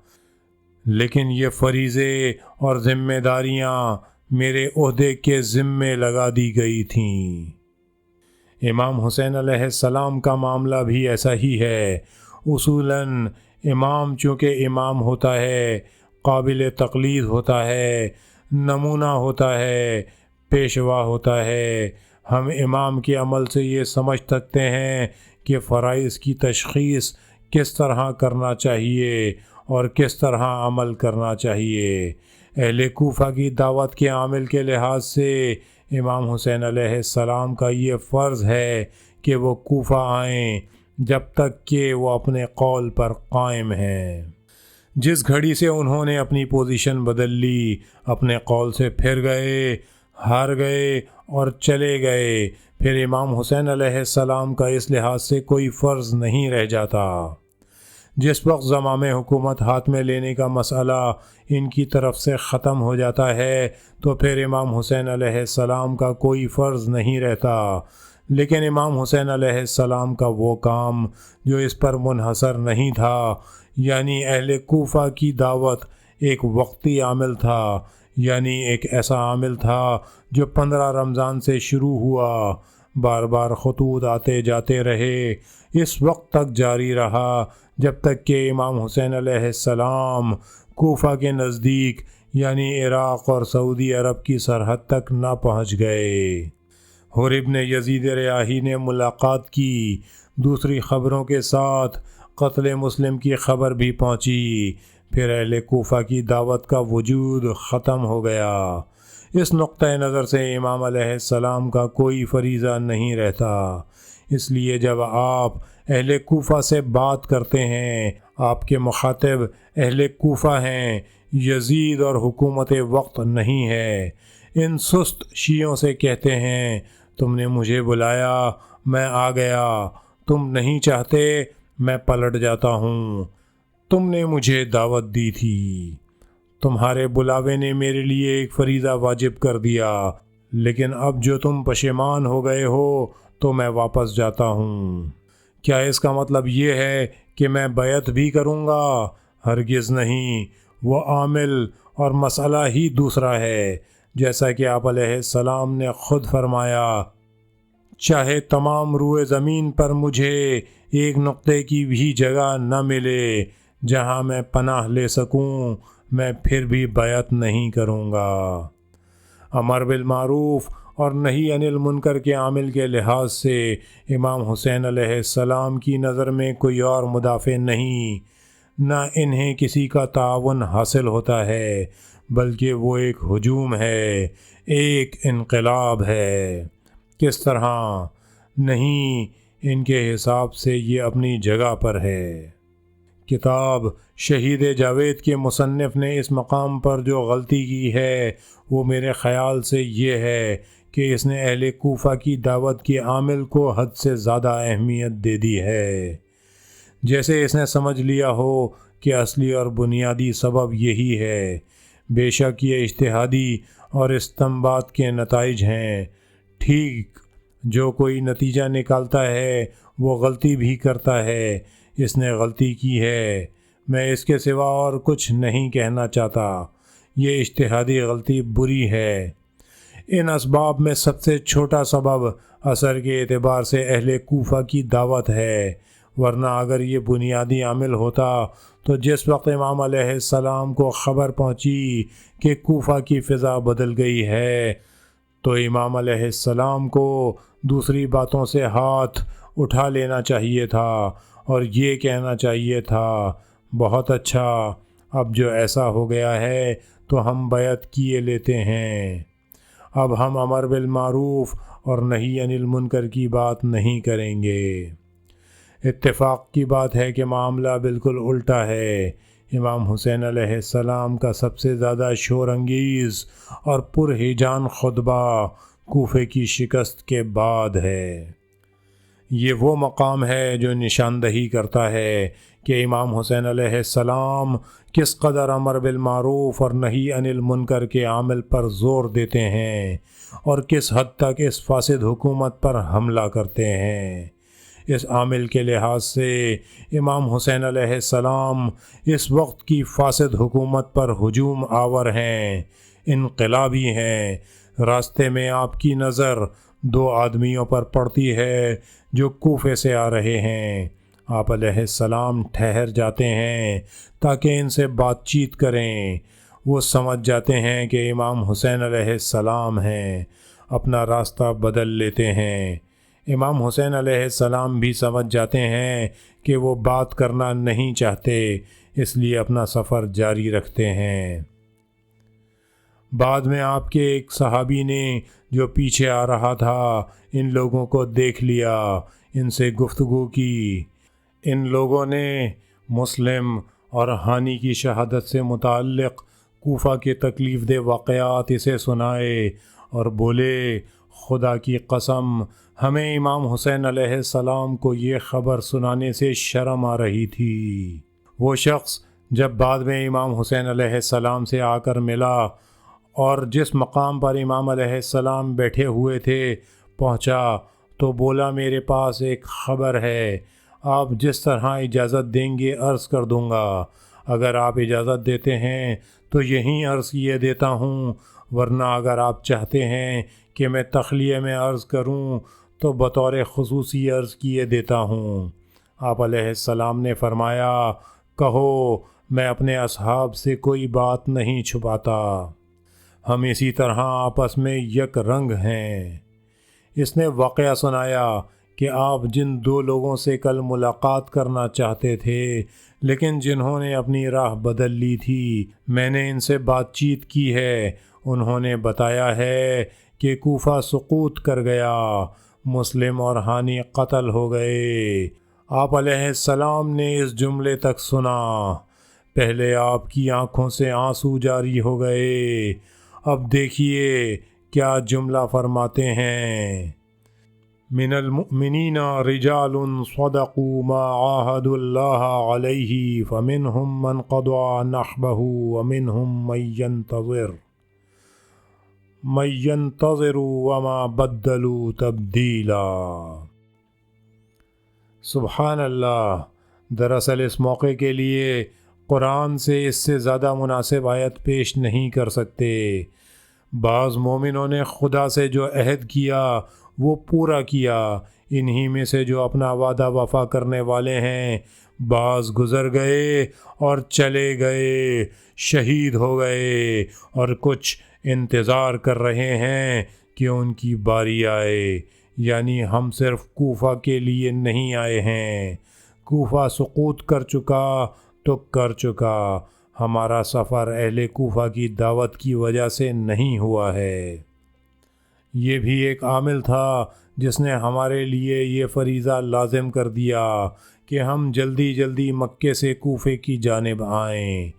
لیکن یہ فریضے اور ذمہ داریاں میرے عہدے کے ذمے لگا دی گئی تھیں۔ امام حسین علیہ السلام کا معاملہ بھی ایسا ہی ہے۔ اصولاً امام چونکہ امام ہوتا ہے، قابل تقلید ہوتا ہے، نمونہ ہوتا ہے، پیشوا ہوتا ہے، ہم امام کے عمل سے یہ سمجھ سکتے ہیں کہ فرائض کی تشخیص کس طرح کرنا چاہیے اور کس طرح عمل کرنا چاہیے۔ اہل کوفہ کی دعوت کے عامل کے لحاظ سے امام حسین علیہ السلام کا یہ فرض ہے کہ وہ کوفہ آئیں جب تک کہ وہ اپنے قول پر قائم ہیں۔ جس گھڑی سے انہوں نے اپنی پوزیشن بدل لی، اپنے قول سے پھر گئے، ہار گئے اور چلے گئے، پھر امام حسین علیہ السلام کا اس لحاظ سے کوئی فرض نہیں رہ جاتا۔ جس وقت زمام حکومت ہاتھ میں لینے کا مسئلہ ان کی طرف سے ختم ہو جاتا ہے تو پھر امام حسین علیہ السلام کا کوئی فرض نہیں رہتا۔ لیکن امام حسین علیہ السلام کا وہ کام جو اس پر منحصر نہیں تھا، یعنی اہل کوفہ کی دعوت، ایک وقتی عامل تھا، یعنی ایک ایسا عامل تھا جو 15 رمضان سے شروع ہوا، بار بار خطوط آتے جاتے رہے، اس وقت تک جاری رہا جب تک کہ امام حسین علیہ السلام کوفہ کے نزدیک یعنی عراق اور سعودی عرب کی سرحد تک نہ پہنچ گئے۔ حر ابن یزید ریاحی نے ملاقات کی، دوسری خبروں کے ساتھ قتل مسلم کی خبر بھی پہنچی، پھر اہل کوفہ کی دعوت کا وجود ختم ہو گیا۔ اس نقطۂ نظر سے امام علیہ السلام کا کوئی فریضہ نہیں رہتا۔ اس لیے جب آپ اہل کوفہ سے بات کرتے ہیں، آپ کے مخاطب اہل کوفہ ہیں، یزید اور حکومت وقت نہیں ہے۔ ان سست شیعوں سے کہتے ہیں تم نے مجھے بلایا، میں آ گیا، تم نہیں چاہتے میں پلٹ جاتا ہوں، تم نے مجھے دعوت دی تھی، تمہارے بلاوے نے میرے لیے ایک فریضہ واجب کر دیا، لیکن اب جو تم پشیمان ہو گئے ہو تو میں واپس جاتا ہوں۔ کیا اس کا مطلب یہ ہے کہ میں بیعت بھی کروں گا؟ ہرگز نہیں، وہ عامل اور مسئلہ ہی دوسرا ہے، جیسا کہ آپ علیہ السلام نے خود فرمایا، چاہے تمام روئے زمین پر مجھے ایک نقطے کی بھی جگہ نہ ملے جہاں میں پناہ لے سکوں، میں پھر بھی بیعت نہیں کروں گا۔ امر بالمعروف اور نہی عن المنکر کے عامل کے لحاظ سے امام حسین علیہ السلام کی نظر میں کوئی اور مدافع نہیں، نہ انہیں کسی کا تعاون حاصل ہوتا ہے، بلکہ وہ ایک ہجوم ہے، ایک انقلاب ہے۔ کس طرح؟ نہیں، ان کے حساب سے یہ اپنی جگہ پر ہے۔ کتاب شہید جاوید کے مصنف نے اس مقام پر جو غلطی کی ہے وہ میرے خیال سے یہ ہے کہ اس نے اہل کوفہ کی دعوت کے عامل کو حد سے زیادہ اہمیت دے دی ہے، جیسے اس نے سمجھ لیا ہو کہ اصلی اور بنیادی سبب یہی ہے۔ بے شک یہ اجتہادی اور استنباط کے نتائج ہیں۔ ٹھیک، جو کوئی نتیجہ نکالتا ہے وہ غلطی بھی کرتا ہے، اس نے غلطی کی ہے، میں اس کے سوا اور کچھ نہیں کہنا چاہتا۔ یہ اجتہادی غلطی بری ہے۔ ان اسباب میں سب سے چھوٹا سبب اثر کے اعتبار سے اہل کوفہ کی دعوت ہے، ورنہ اگر یہ بنیادی عامل ہوتا تو جس وقت امام علیہ السلام کو خبر پہنچی کہ کوفہ کی فضا بدل گئی ہے تو امام علیہ السلام کو دوسری باتوں سے ہاتھ اٹھا لینا چاہیے تھا اور یہ کہنا چاہیے تھا، بہت اچھا، اب جو ایسا ہو گیا ہے تو ہم بیعت کیے لیتے ہیں، اب ہم امر بالمعروف اور نہی عن المنکر کی بات نہیں کریں گے۔ اتفاق کی بات ہے کہ معاملہ بالکل الٹا ہے۔ امام حسین علیہ السلام کا سب سے زیادہ شور انگیز اور پرہیجان خطبہ کوفے کی شکست کے بعد ہے۔ یہ وہ مقام ہے جو نشاندہی کرتا ہے کہ امام حسین علیہ السلام کس قدر امر بالمعروف اور نہی عن المنکر کے عامل پر زور دیتے ہیں اور کس حد تک اس فاسد حکومت پر حملہ کرتے ہیں۔ اس عامل کے لحاظ سے امام حسین علیہ السلام اس وقت کی فاسد حکومت پر ہجوم آور ہیں، انقلابی ہیں۔ راستے میں آپ کی نظر دو آدمیوں پر پڑتی ہے جو کوفے سے آ رہے ہیں۔ آپ علیہ السلام ٹھہر جاتے ہیں تاکہ ان سے بات چیت کریں۔ وہ سمجھ جاتے ہیں کہ امام حسین علیہ السلام ہیں، اپنا راستہ بدل لیتے ہیں۔ امام حسین علیہ السلام بھی سمجھ جاتے ہیں کہ وہ بات کرنا نہیں چاہتے، اس لیے اپنا سفر جاری رکھتے ہیں۔ بعد میں آپ کے ایک صحابی نے جو پیچھے آ رہا تھا ان لوگوں کو دیکھ لیا، ان سے گفتگو کی۔ ان لوگوں نے مسلم اور ہانی کی شہادت سے متعلق کوفہ کے تکلیف دہ واقعات اسے سنائے اور بولے، خدا کی قسم ہمیں امام حسین علیہ السلام کو یہ خبر سنانے سے شرم آ رہی تھی۔ وہ شخص جب بعد میں امام حسین علیہ السلام سے آ کر ملا اور جس مقام پر امام علیہ السلام بیٹھے ہوئے تھے پہنچا تو بولا، میرے پاس ایک خبر ہے، آپ جس طرح اجازت دیں گے عرض کر دوں گا۔ اگر آپ اجازت دیتے ہیں تو یہیں عرض کیے دیتا ہوں، ورنہ اگر آپ چاہتے ہیں کہ میں تخلیہ میں عرض کروں تو بطور خصوصی عرض کیے دیتا ہوں۔ آپ علیہ السلام نے فرمایا، کہو میں اپنے اصحاب سے کوئی بات نہیں چھپاتا، ہم اسی طرح آپس میں یک رنگ ہیں۔ اس نے واقعہ سنایا کہ آپ جن دو لوگوں سے کل ملاقات کرنا چاہتے تھے لیکن جنہوں نے اپنی راہ بدل لی تھی، میں نے ان سے بات چیت کی ہے۔ انہوں نے بتایا ہے کہ کوفہ سقوط کر گیا، مسلم اور ہانی قتل ہو گئے۔ آپ علیہ السلام نے اس جملے تک سنا، پہلے آپ کی آنکھوں سے آنسو جاری ہو گئے۔ اب دیکھیے کیا جملہ فرماتے ہیں، من المؤمنین رجال صدقوا ما عاہدوا اللہ علیہ فمنہم من قضى نحبہ ومنہم من ينتظر وما بدلوا تبدیلا۔ سبحان اللہ! دراصل اس موقع کے لیے قرآن سے اس سے زیادہ مناسب آیت پیش نہیں کر سکتے۔ بعض مومنوں نے خدا سے جو عہد کیا وہ پورا کیا، انہی میں سے جو اپنا وعدہ وفا کرنے والے ہیں بعض گزر گئے اور چلے گئے، شہید ہو گئے، اور کچھ انتظار کر رہے ہیں کہ ان کی باری آئے۔ یعنی ہم صرف کوفہ کے لیے نہیں آئے ہیں، کوفہ سقوط کر چکا تو کر چکا، ہمارا سفر اہل کوفہ کی دعوت کی وجہ سے نہیں ہوا ہے۔ یہ بھی ایک عامل تھا جس نے ہمارے لیے یہ فریضہ لازم کر دیا کہ ہم جلدی جلدی مکے سے کوفے کی جانب آئیں۔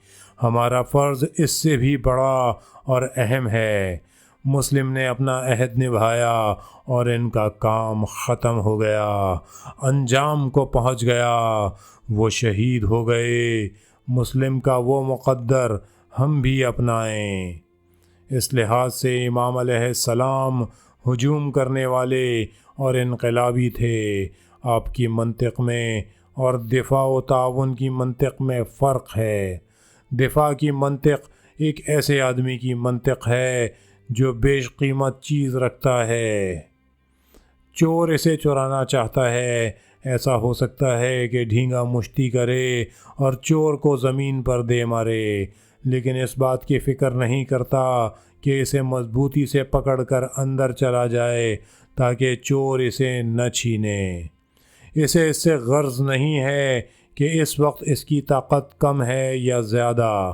ہمارا فرض اس سے بھی بڑا اور اہم ہے۔ مسلم نے اپنا عہد نبھایا اور ان کا کام ختم ہو گیا، انجام کو پہنچ گیا، وہ شہید ہو گئے۔ مسلم کا وہ مقدر ہم بھی اپنائیں۔ اس لحاظ سے امام علیہ السلام ہجوم کرنے والے اور انقلابی تھے۔ آپ کی منطق میں اور دفاع و تعاون کی منطق میں فرق ہے۔ دفاع کی منطق ایک ایسے آدمی کی منطق ہے جو بیش قیمت چیز رکھتا ہے، چور اسے چرانا چاہتا ہے، ایسا ہو سکتا ہے کہ ڈھینگا مشتی کرے اور چور کو زمین پر دے مارے، لیکن اس بات کی فکر نہیں کرتا کہ اسے مضبوطی سے پکڑ کر اندر چلا جائے تاکہ چور اسے نہ چھینے۔ اسے اس سے غرض نہیں ہے کہ اس وقت اس کی طاقت کم ہے یا زیادہ،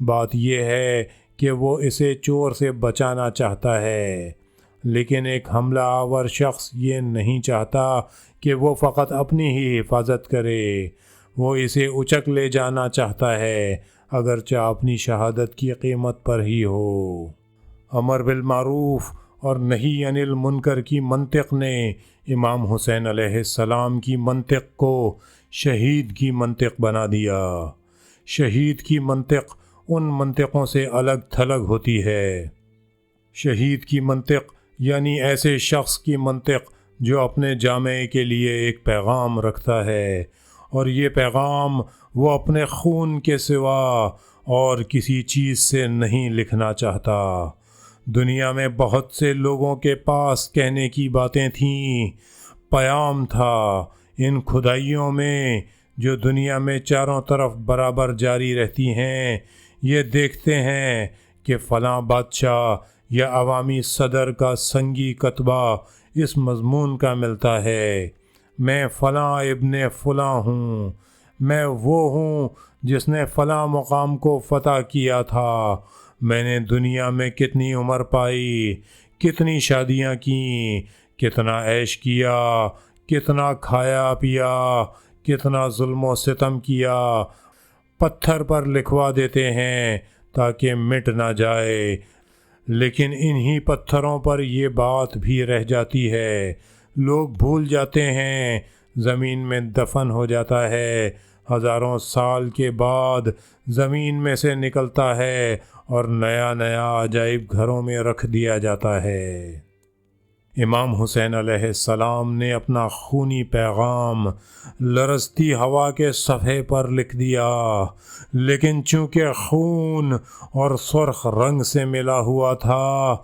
بات یہ ہے کہ وہ اسے چور سے بچانا چاہتا ہے۔ لیکن ایک حملہ آور شخص یہ نہیں چاہتا کہ وہ فقط اپنی ہی حفاظت کرے، وہ اسے اچک لے جانا چاہتا ہے اگرچہ اپنی شہادت کی قیمت پر ہی ہو۔ امر بالمعروف اور نہی عن المنکر کی منطق نے امام حسین علیہ السلام کی منطق کو شہید کی منطق بنا دیا۔ شہید کی منطق ان منطقوں سے الگ تھلگ ہوتی ہے۔ شہید کی منطق یعنی ایسے شخص کی منطق جو اپنے جامع کے لیے ایک پیغام رکھتا ہے، اور یہ پیغام وہ اپنے خون کے سوا اور کسی چیز سے نہیں لکھنا چاہتا۔ دنیا میں بہت سے لوگوں کے پاس کہنے کی باتیں تھیں، پیام تھا، ان کھدائیوں میں جو دنیا میں چاروں طرف برابر جاری رہتی ہیں۔ یہ دیکھتے ہیں کہ فلاں بادشاہ یا عوامی صدر کا سنگی کتبہ اس مضمون کا ملتا ہے، میں فلاں ابن فلاں ہوں، میں وہ ہوں جس نے فلاں مقام کو فتح کیا تھا، میں نے دنیا میں کتنی عمر پائی، کتنی شادیاں کیں، کتنا عیش کیا، کتنا کھایا پیا، کتنا ظلم و ستم کیا، پتھر پر لکھوا دیتے ہیں تاکہ مٹ نہ جائے، لیکن انہی پتھروں پر یہ بات بھی رہ جاتی ہے، لوگ بھول جاتے ہیں، زمین میں دفن ہو جاتا ہے، ہزاروں سال کے بعد زمین میں سے نکلتا ہے اور نیا نیا عجائب گھروں میں رکھ دیا جاتا ہے۔ امام حسین علیہ السلام نے اپنا خونی پیغام لرزتی ہوا کے صفحے پر لکھ دیا، لیکن چونکہ خون اور سرخ رنگ سے ملا ہوا تھا،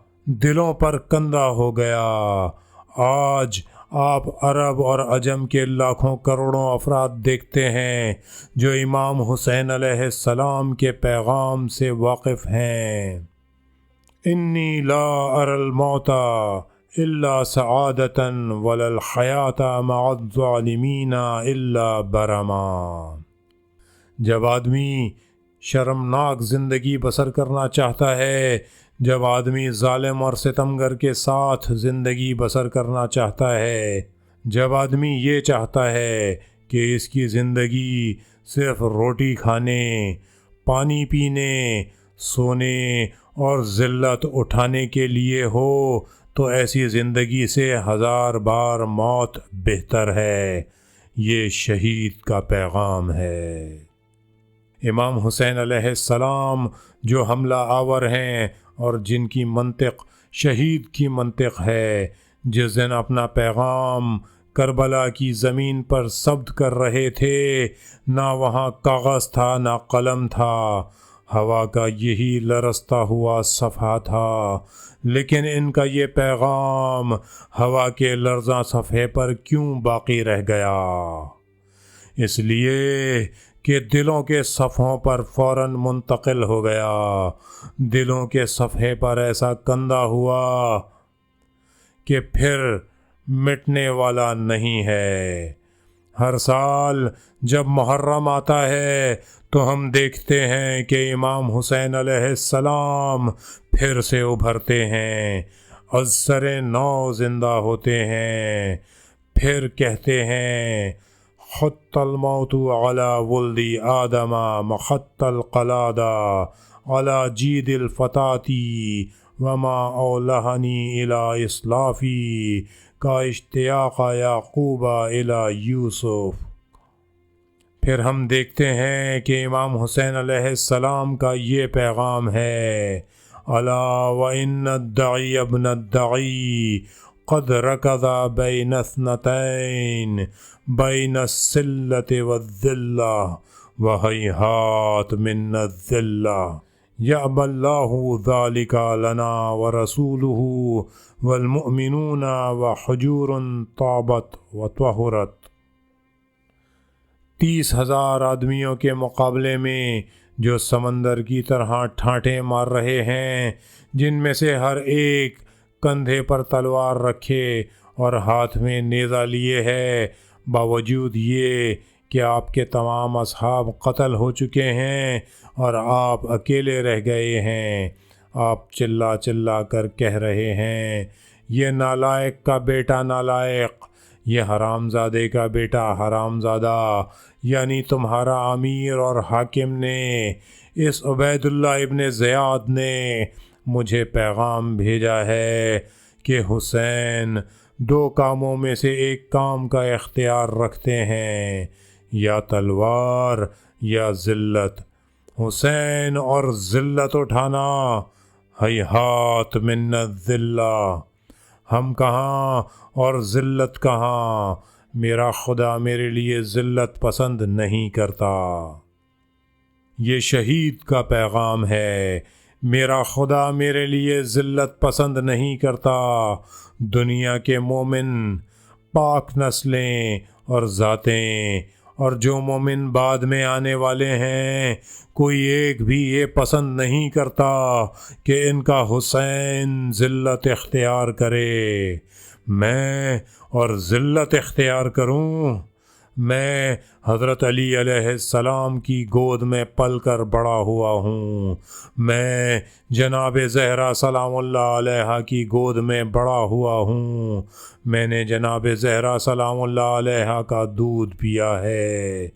دلوں پر کندہ ہو گیا۔ آج آپ عرب اور عجم کے لاکھوں کروڑوں افراد دیکھتے ہیں جو امام حسین علیہ السلام کے پیغام سے واقف ہیں۔ انی لا اری الموت الا سعادتا ولا الحیاة مع الظالمین الا برما۔ جب آدمی شرمناک زندگی بسر کرنا چاہتا ہے، جب آدمی ظالم اور ستمگر کے ساتھ زندگی بسر کرنا چاہتا ہے، جب آدمی یہ چاہتا ہے کہ اس کی زندگی صرف روٹی کھانے، پانی پینے، سونے اور ذلت اٹھانے کے لیے ہو، تو ایسی زندگی سے 1000 بار موت بہتر ہے۔ یہ شہید کا پیغام ہے۔ امام حسین علیہ السلام جو حملہ آور ہیں اور جن کی منطق شہید کی منطق ہے، جس دن اپنا پیغام کربلا کی زمین پر ثبت کر رہے تھے، نہ وہاں کاغذ تھا نہ قلم تھا، ہوا کا یہی لرزتا ہوا صفحہ تھا، لیکن ان کا یہ پیغام ہوا کے لرزاں صفحے پر کیوں باقی رہ گیا؟ اس لیے کہ دلوں کے صفحوں پر فوراً منتقل ہو گیا، دلوں کے صفحے پر ایسا کندہ ہوا کہ پھر مٹنے والا نہیں ہے۔ ہر سال جب محرم آتا ہے تو ہم دیکھتے ہیں کہ امام حسین علیہ السلام پھر سے ابھرتے ہیں، از سر نو زندہ ہوتے ہیں، پھر کہتے ہیں خط الموت علی ولد آدم مخط القلاد علی جید الفتاتی وما اولہنی الی اسلافی کا اشتیاق یعقوب الی یوسف۔ پھر ہم دیکھتے ہیں کہ امام حسین علیہ السلام کا یہ پیغام ہے، الا وان الدعی ابن الدعی قد رکض بین اثنتین بین السلة والذلة وہیہات من الذلة یأبی اللہ ذلک لنا ورسولہ والمؤمنون وحجور طابت وطہرت۔ 30,000 آدمیوں کے مقابلے میں جو سمندر کی طرح ٹھانٹے مار رہے ہیں، جن میں سے ہر ایک کندھے پر تلوار رکھے اور ہاتھ میں نیزہ لیے ہے، باوجود یہ کہ آپ کے تمام اصحاب قتل ہو چکے ہیں اور آپ اکیلے رہ گئے ہیں، آپ چلا چلا کر کہہ رہے ہیں، یہ نالائق کا بیٹا نالائق، یہ حرام زادے کا بیٹا حرام زادہ یعنی تمہارا امیر اور حاکم نے، اس عبید اللہ ابن زیاد نے مجھے پیغام بھیجا ہے کہ حسین 2 کاموں میں سے ایک کام کا اختیار رکھتے ہیں، یا تلوار یا ذلت۔ حسین اور ذلت اٹھانا، ہیہات من الذلہ، ہم کہاں اور ذلت کہاں، میرا خدا میرے لیے ذلت پسند نہیں کرتا۔ یہ شہید کا پیغام ہے، میرا خدا میرے لیے ذلت پسند نہیں کرتا۔ دنیا کے مومن، پاک نسلیں اور ذاتیں اور جو مومن بعد میں آنے والے ہیں، کوئی ایک بھی یہ پسند نہیں کرتا کہ ان کا حسین ذلت اختیار کرے۔ میں اور ذلت اختیار کروں؟ میں حضرت علی علیہ السلام کی گود میں پل کر بڑا ہوا ہوں، میں جناب زہرا سلام اللہ علیہا کی گود میں بڑا ہوا ہوں، میں نے جناب زہرا سلام اللہ علیہا کا دودھ پیا ہے،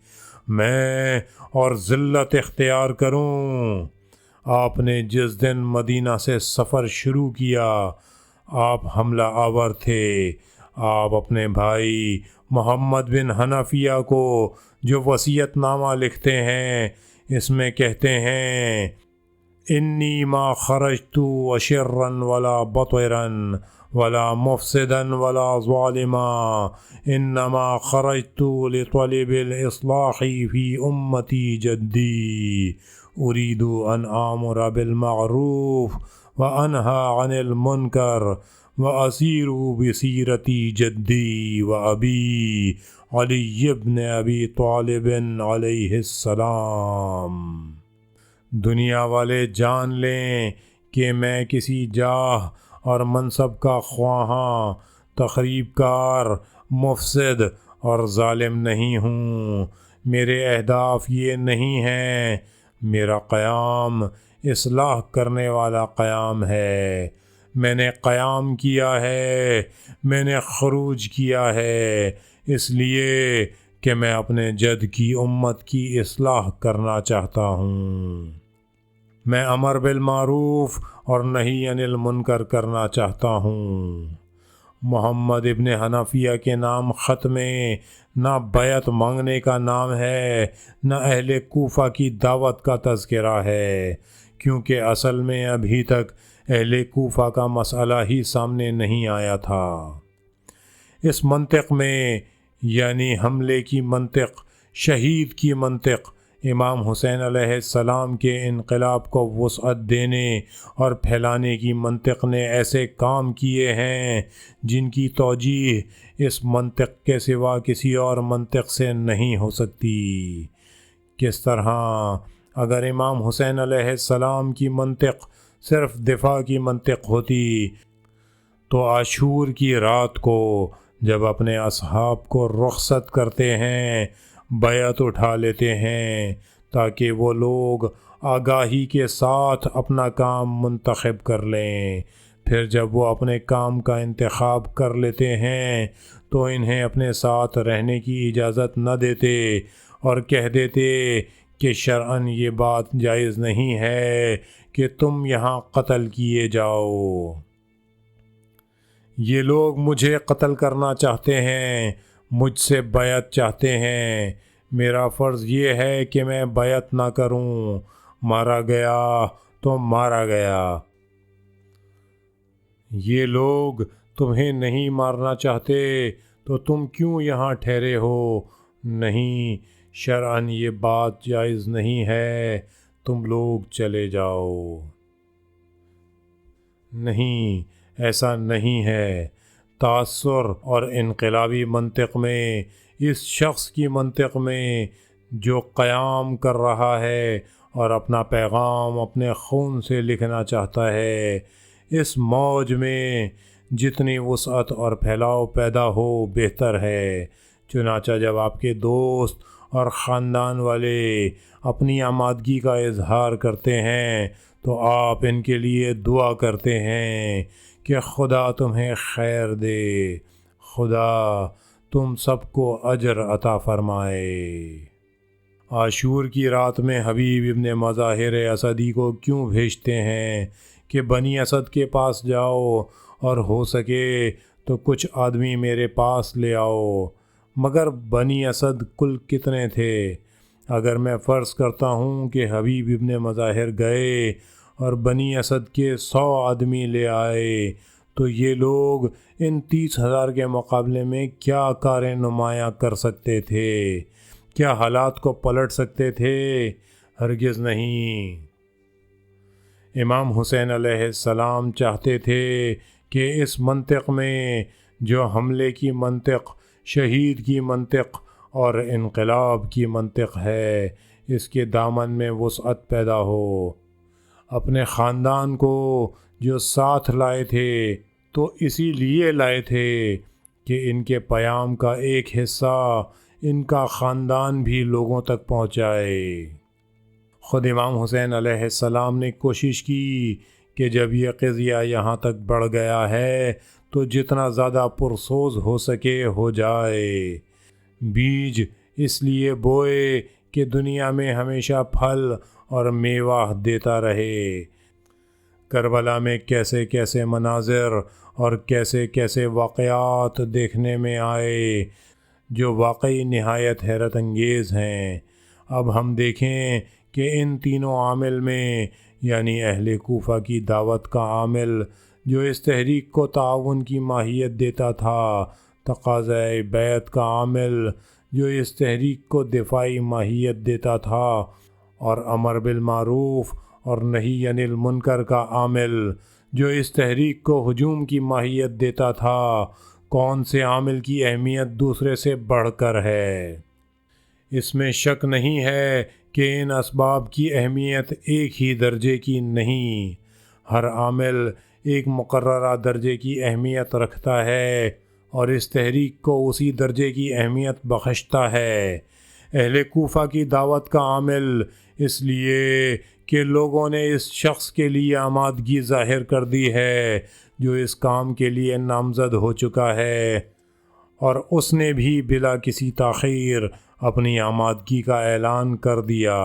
میں اور ذلت اختیار کروں؟ آپ نے جس دن مدینہ سے سفر شروع کیا، آپ حملہ آور تھے۔ آپ اپنے بھائی محمد بن حنفیہ کو جو وصیت نامہ لکھتے ہیں، اس میں کہتے ہیں انی ما خرجت اشرا ولا بطرا ولا مفسدا ولا ظالما انما خرجت لطلب الاصلاح فی امتی جدی اريد ان آمر بالمعروف وانہى عن المنکر واسیر بسیرتی جدی وابی علی بن ابی طالب علیہ السلام۔ دنیا والے جان لیں کہ میں کسی جاہ اور منصب کا خواہاں، تخریب کار، مفسد اور ظالم نہیں ہوں۔ میرے اہداف یہ نہیں ہیں۔ میرا قیام اصلاح کرنے والا قیام ہے۔ میں نے قیام کیا ہے، میں نے خروج کیا ہے، اس لیے کہ میں اپنے جد کی امت کی اصلاح کرنا چاہتا ہوں۔ میں امر بالمعروف اور نہی عن المنکر کرنا چاہتا ہوں۔ محمد ابن حنفیہ کے نام خط میں نہ بیعت مانگنے کا نام ہے، نہ اہل کوفہ کی دعوت کا تذکرہ ہے، کیونکہ اصل میں ابھی تک اہل کوفہ کا مسئلہ ہی سامنے نہیں آیا تھا۔ اس منطق میں یعنی حملے کی منطق، شہید کی منطق، امام حسین علیہ السلام کے انقلاب کو وسعت دینے اور پھیلانے کی منطق نے ایسے کام کیے ہیں جن کی توجیہ اس منطق کے سوا کسی اور منطق سے نہیں ہو سکتی۔ کس طرح اگر امام حسین علیہ السلام کی منطق صرف دفاع کی منطق ہوتی تو عاشور کی رات کو جب اپنے اصحاب کو رخصت کرتے ہیں، بیعت اٹھا لیتے ہیں تاکہ وہ لوگ آگاہی کے ساتھ اپنا کام منتخب کر لیں۔ پھر جب وہ اپنے کام کا انتخاب کر لیتے ہیں تو انہیں اپنے ساتھ رہنے کی اجازت نہ دیتے اور کہہ دیتے کہ شرعاً یہ بات جائز نہیں ہے کہ تم یہاں قتل کیے جاؤ۔ یہ لوگ مجھے قتل کرنا چاہتے ہیں، مجھ سے بیعت چاہتے ہیں، میرا فرض یہ ہے کہ میں بیعت نہ کروں، مارا گیا تو مارا گیا۔ یہ لوگ تمہیں نہیں مارنا چاہتے تو تم کیوں یہاں ٹھہرے ہو؟ نہیں، شرعاً یہ بات جائز نہیں ہے، تم لوگ چلے جاؤ۔ نہیں، ایسا نہیں ہے۔ تاثر اور انقلابی منطق میں، اس شخص کی منطق میں جو قیام کر رہا ہے اور اپنا پیغام اپنے خون سے لکھنا چاہتا ہے، اس موج میں جتنی وسعت اور پھیلاؤ پیدا ہو بہتر ہے۔ چنانچہ جب آپ کے دوست اور خاندان والے اپنی آمادگی کا اظہار کرتے ہیں تو آپ ان کے لیے دعا کرتے ہیں کہ خدا تمہیں خیر دے، خدا تم سب کو اجر عطا فرمائے۔ عاشور کی رات میں حبیب ابن مظاہر اسدی کو کیوں بھیجتے ہیں کہ بنی اسد کے پاس جاؤ اور ہو سکے تو کچھ آدمی میرے پاس لے آؤ؟ مگر بنی اسد کل کتنے تھے؟ اگر میں فرض کرتا ہوں کہ حبیب ابن مظاہر گئے اور بنی اسد کے 100 آدمی لے آئے تو یہ لوگ ان 30,000 کے مقابلے میں کیا کاریں نمایاں کر سکتے تھے؟ کیا حالات کو پلٹ سکتے تھے؟ ہرگز نہیں۔ امام حسین علیہ السلام چاہتے تھے کہ اس منطق میں جو حملے کی منطق، شہید کی منطق اور انقلاب کی منطق ہے، اس کے دامن میں وسعت پیدا ہو۔ اپنے خاندان کو جو ساتھ لائے تھے تو اسی لیے لائے تھے کہ ان کے پیام کا ایک حصہ ان کا خاندان بھی لوگوں تک پہنچائے۔ خود امام حسین علیہ السلام نے کوشش کی کہ جب یہ قضیہ یہاں تک بڑھ گیا ہے تو جتنا زیادہ پرسوز ہو سکے ہو جائے۔ بیج اس لیے بوئے کہ دنیا میں ہمیشہ پھل اور میوہ دیتا رہے۔ کربلا میں کیسے کیسے مناظر اور کیسے کیسے واقعات دیکھنے میں آئے جو واقعی نہایت حیرت انگیز ہیں۔ اب ہم دیکھیں کہ ان تینوں عامل میں، یعنی اہل کوفہ کی دعوت کا عامل جو اس تحریک کو تعاون کی ماہیت دیتا تھا، تقاضۂ بیعت کا عامل جو اس تحریک کو دفاعی ماہیت دیتا تھا، اور امر بالمعروف اور نہی عن المنکر کا عامل جو اس تحریک کو ہجوم کی ماہیت دیتا تھا، کون سے عامل کی اہمیت دوسرے سے بڑھ کر ہے؟ اس میں شک نہیں ہے کہ ان اسباب کی اہمیت ایک ہی درجے کی نہیں، ہر عامل ایک مقررہ درجے کی اہمیت رکھتا ہے اور اس تحریک کو اسی درجے کی اہمیت بخشتا ہے۔ اہل کوفہ کی دعوت کا عامل اس لیے کہ لوگوں نے اس شخص کے لیے آمادگی ظاہر کر دی ہے جو اس کام کے لیے نامزد ہو چکا ہے، اور اس نے بھی بلا کسی تاخیر اپنی آمادگی کا اعلان کر دیا۔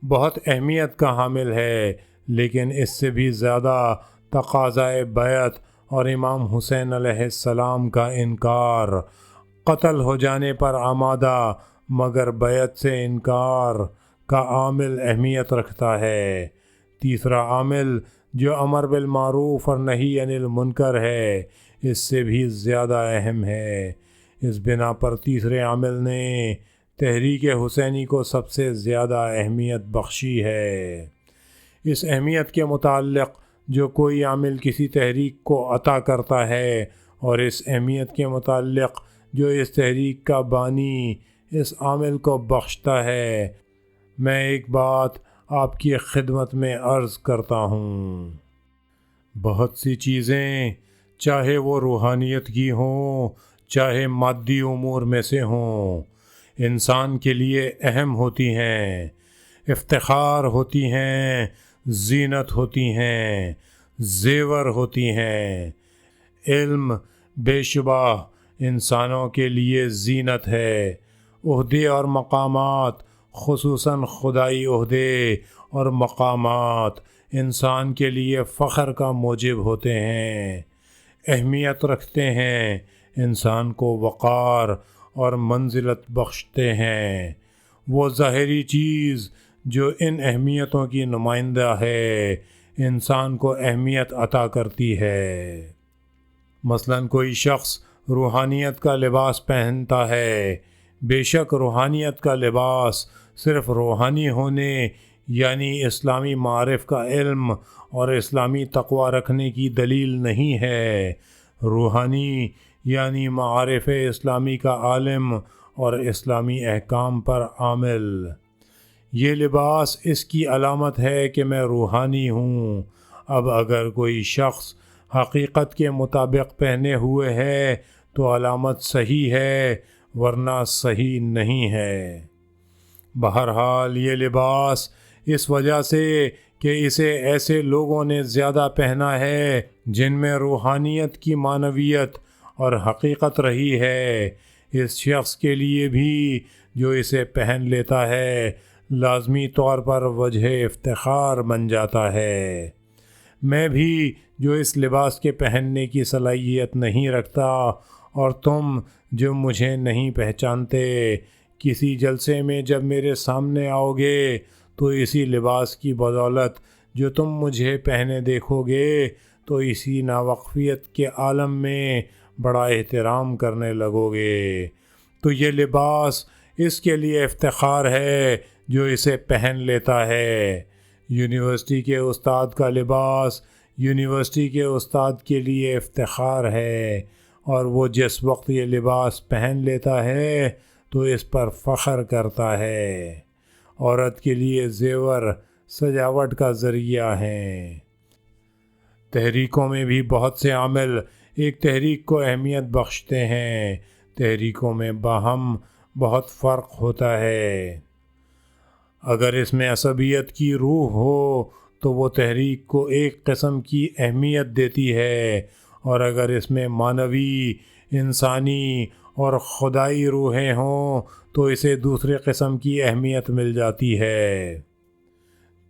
بہت اہمیت کا حامل ہے، لیکن اس سے بھی زیادہ تقاضۂ بیعت اور امام حسین علیہ السلام کا انکار، قتل ہو جانے پر آمادہ مگر بیعت سے انکار کا عامل اہمیت رکھتا ہے۔ تیسرا عامل جو امر بالمعروف اور نہی عن المنکر ہے، اس سے بھی زیادہ اہم ہے۔ اس بنا پر تیسرے عامل نے تحریک حسینی کو سب سے زیادہ اہمیت بخشی ہے۔ اس اہمیت کے متعلق جو کوئی عامل کسی تحریک کو عطا کرتا ہے، اور اس اہمیت کے متعلق جو اس تحریک کا بانی اس عامل کو بخشتا ہے، میں ایک بات آپ کی خدمت میں عرض کرتا ہوں۔ بہت سی چیزیں، چاہے وہ روحانیت کی ہوں چاہے مادی امور میں سے ہوں، انسان کے لیے اہم ہوتی ہیں، افتخار ہوتی ہیں، زینت ہوتی ہیں، زیور ہوتی ہیں۔ علم بے شبہ انسانوں کے لیے زینت ہے۔ عہدے اور مقامات، خصوصاً خدائی عہدے اور مقامات، انسان کے لیے فخر کا موجب ہوتے ہیں، اہمیت رکھتے ہیں، انسان کو وقار اور منزلت بخشتے ہیں۔ وہ ظاہری چیز جو ان اہمیتوں کی نمائندہ ہے، انسان کو اہمیت عطا کرتی ہے۔ مثلاً کوئی شخص روحانیت کا لباس پہنتا ہے، بے شک روحانیت کا لباس صرف روحانی ہونے یعنی اسلامی معارف کا علم اور اسلامی تقوی رکھنے کی دلیل نہیں ہے۔ روحانی یعنی معارف اسلامی کا عالم اور اسلامی احکام پر عامل۔ یہ لباس اس کی علامت ہے کہ میں روحانی ہوں۔ اب اگر کوئی شخص حقیقت کے مطابق پہنے ہوئے ہے تو علامت صحیح ہے، ورنہ صحیح نہیں ہے۔ بہرحال یہ لباس اس وجہ سے کہ اسے ایسے لوگوں نے زیادہ پہنا ہے جن میں روحانیت کی معنویت اور حقیقت رہی ہے، اس شخص کے لیے بھی جو اسے پہن لیتا ہے لازمی طور پر وجہ افتخار بن جاتا ہے۔ میں بھی جو اس لباس کے پہننے کی صلاحیت نہیں رکھتا، اور تم جو مجھے نہیں پہچانتے، کسی جلسے میں جب میرے سامنے آؤ گے تو اسی لباس کی بدولت جو تم مجھے پہنے دیکھو گے تو اسی ناوقفیت کے عالم میں بڑا احترام کرنے لگو گے۔ تو یہ لباس اس کے لیے افتخار ہے جو اسے پہن لیتا ہے۔ یونیورسٹی کے استاد کا لباس یونیورسٹی کے استاد کے لیے افتخار ہے، اور وہ جس وقت یہ لباس پہن لیتا ہے تو اس پر فخر کرتا ہے۔ عورت کے لیے زیور سجاوٹ کا ذریعہ ہیں۔ تحریکوں میں بھی بہت سے عامل ایک تحریک کو اہمیت بخشتے ہیں۔ تحریکوں میں باہم بہت فرق ہوتا ہے۔ اگر اس میں عصبیت کی روح ہو تو وہ تحریک کو ایک قسم کی اہمیت دیتی ہے، اور اگر اس میں معنوی، انسانی اور خدائی روحیں ہوں تو اسے دوسرے قسم کی اہمیت مل جاتی ہے۔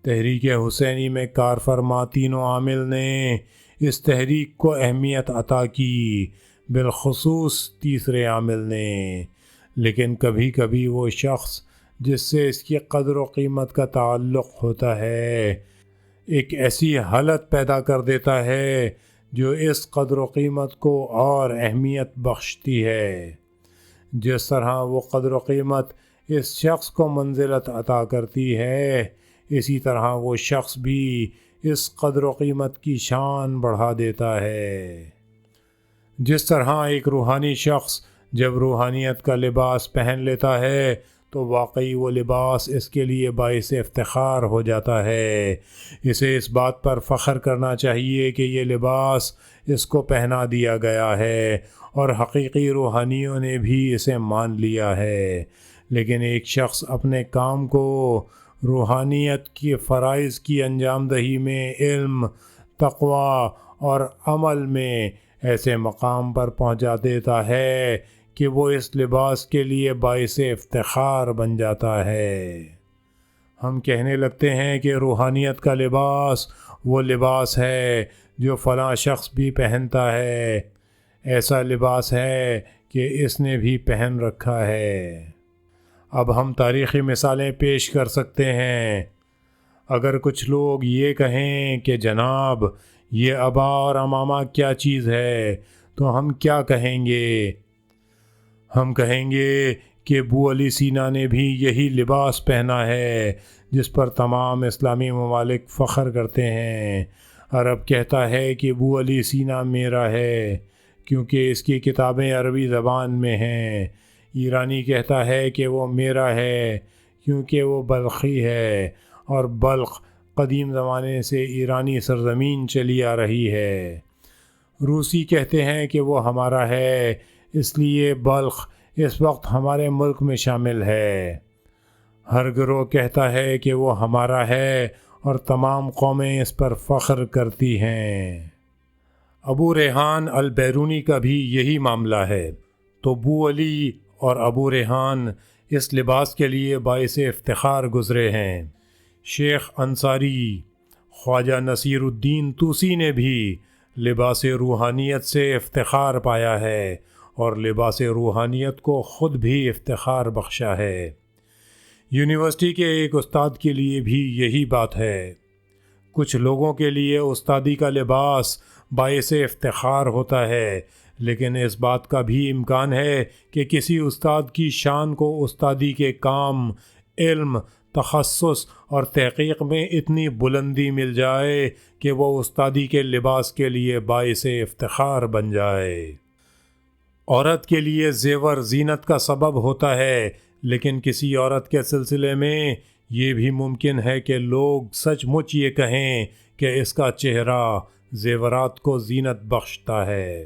تحریک حسینی میں کار فرما تینوں عامل نے اس تحریک کو اہمیت عطا کی، بالخصوص تیسرے عامل نے۔ لیکن کبھی کبھی وہ شخص جس سے اس کی قدر و قیمت کا تعلق ہوتا ہے ایک ایسی حالت پیدا کر دیتا ہے جو اس قدر و قیمت کو اور اہمیت بخشتی ہے۔ جس طرح وہ قدر و قیمت اس شخص کو منزلت عطا کرتی ہے، اسی طرح وہ شخص بھی اس قدر و قیمت کی شان بڑھا دیتا ہے۔ جس طرح ایک روحانی شخص جب روحانیت کا لباس پہن لیتا ہے تو واقعی وہ لباس اس کے لیے باعث افتخار ہو جاتا ہے۔ اسے اس بات پر فخر کرنا چاہیے کہ یہ لباس اس کو پہنا دیا گیا ہے، اور حقیقی روحانیوں نے بھی اسے مان لیا ہے۔ لیکن ایک شخص اپنے کام کو روحانیت کے فرائض کی انجام دہی میں علم، تقوی اور عمل میں ایسے مقام پر پہنچا دیتا ہے کہ وہ اس لباس کے لیے باعث افتخار بن جاتا ہے۔ ہم کہنے لگتے ہیں کہ روحانیت کا لباس وہ لباس ہے جو فلاں شخص بھی پہنتا ہے، ایسا لباس ہے کہ اس نے بھی پہن رکھا ہے۔ اب ہم تاریخی مثالیں پیش کر سکتے ہیں۔ اگر کچھ لوگ یہ کہیں کہ جناب یہ عبا اور عمامہ کیا چیز ہے، تو ہم کیا کہیں گے؟ ہم کہیں گے کہ ابو علی سینا نے بھی یہی لباس پہنا ہے جس پر تمام اسلامی ممالک فخر کرتے ہیں۔ عرب کہتا ہے کہ ابو علی سینا میرا ہے کیونکہ اس کی کتابیں عربی زبان میں ہیں۔ ایرانی کہتا ہے کہ وہ میرا ہے کیونکہ وہ بلخی ہے، اور بلخ قدیم زمانے سے ایرانی سرزمین چلی آ رہی ہے۔ روسی کہتے ہیں کہ وہ ہمارا ہے اس لیے بلخ اس وقت ہمارے ملک میں شامل ہے۔ ہر گروہ کہتا ہے کہ وہ ہمارا ہے اور تمام قومیں اس پر فخر کرتی ہیں۔ ابو ریحان البیرونی کا بھی یہی معاملہ ہے۔ تو ابو علی اور ابو ریحان اس لباس کے لیے باعث افتخار گزرے ہیں۔ شیخ انصاری، خواجہ نصیر الدین طوسی نے بھی لباس روحانیت سے افتخار پایا ہے، اور لباس روحانیت کو خود بھی افتخار بخشا ہے۔ یونیورسٹی کے ایک استاد کے لیے بھی یہی بات ہے۔ کچھ لوگوں کے لیے استادی کا لباس باعث افتخار ہوتا ہے، لیکن اس بات کا بھی امکان ہے کہ کسی استاد کی شان کو استادی کے کام، علم، تخصص اور تحقیق میں اتنی بلندی مل جائے کہ وہ استادی کے لباس کے لیے باعث افتخار بن جائے۔ عورت کے لیے زیور زینت کا سبب ہوتا ہے، لیکن کسی عورت کے سلسلے میں یہ بھی ممکن ہے کہ لوگ سچ مچ یہ کہیں کہ اس کا چہرہ زیورات کو زینت بخشتا ہے۔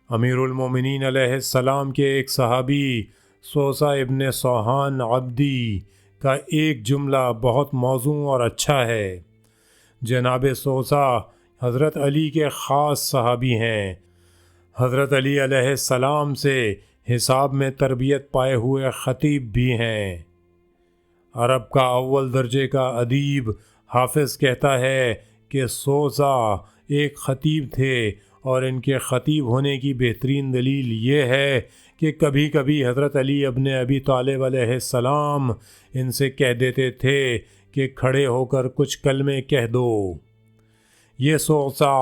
امیر المومنین علیہ السلام کے ایک صحابی سوسہ ابن سوحان عبدی کا ایک جملہ بہت موزوں اور اچھا ہے۔ جناب سوسہ حضرت علی کے خاص صحابی ہیں۔ حضرت علی علیہ السلام سے حساب میں تربیت پائے ہوئے خطیب بھی ہیں۔ عرب کا اول درجے کا ادیب حافظ کہتا ہے کہ سوزا ایک خطیب تھے، اور ان کے خطیب ہونے کی بہترین دلیل یہ ہے کہ کبھی کبھی حضرت علی ابن ابی طالب علیہ السلام ان سے کہہ دیتے تھے کہ کھڑے ہو کر کچھ کلمے کہہ دو۔ یہ سوزا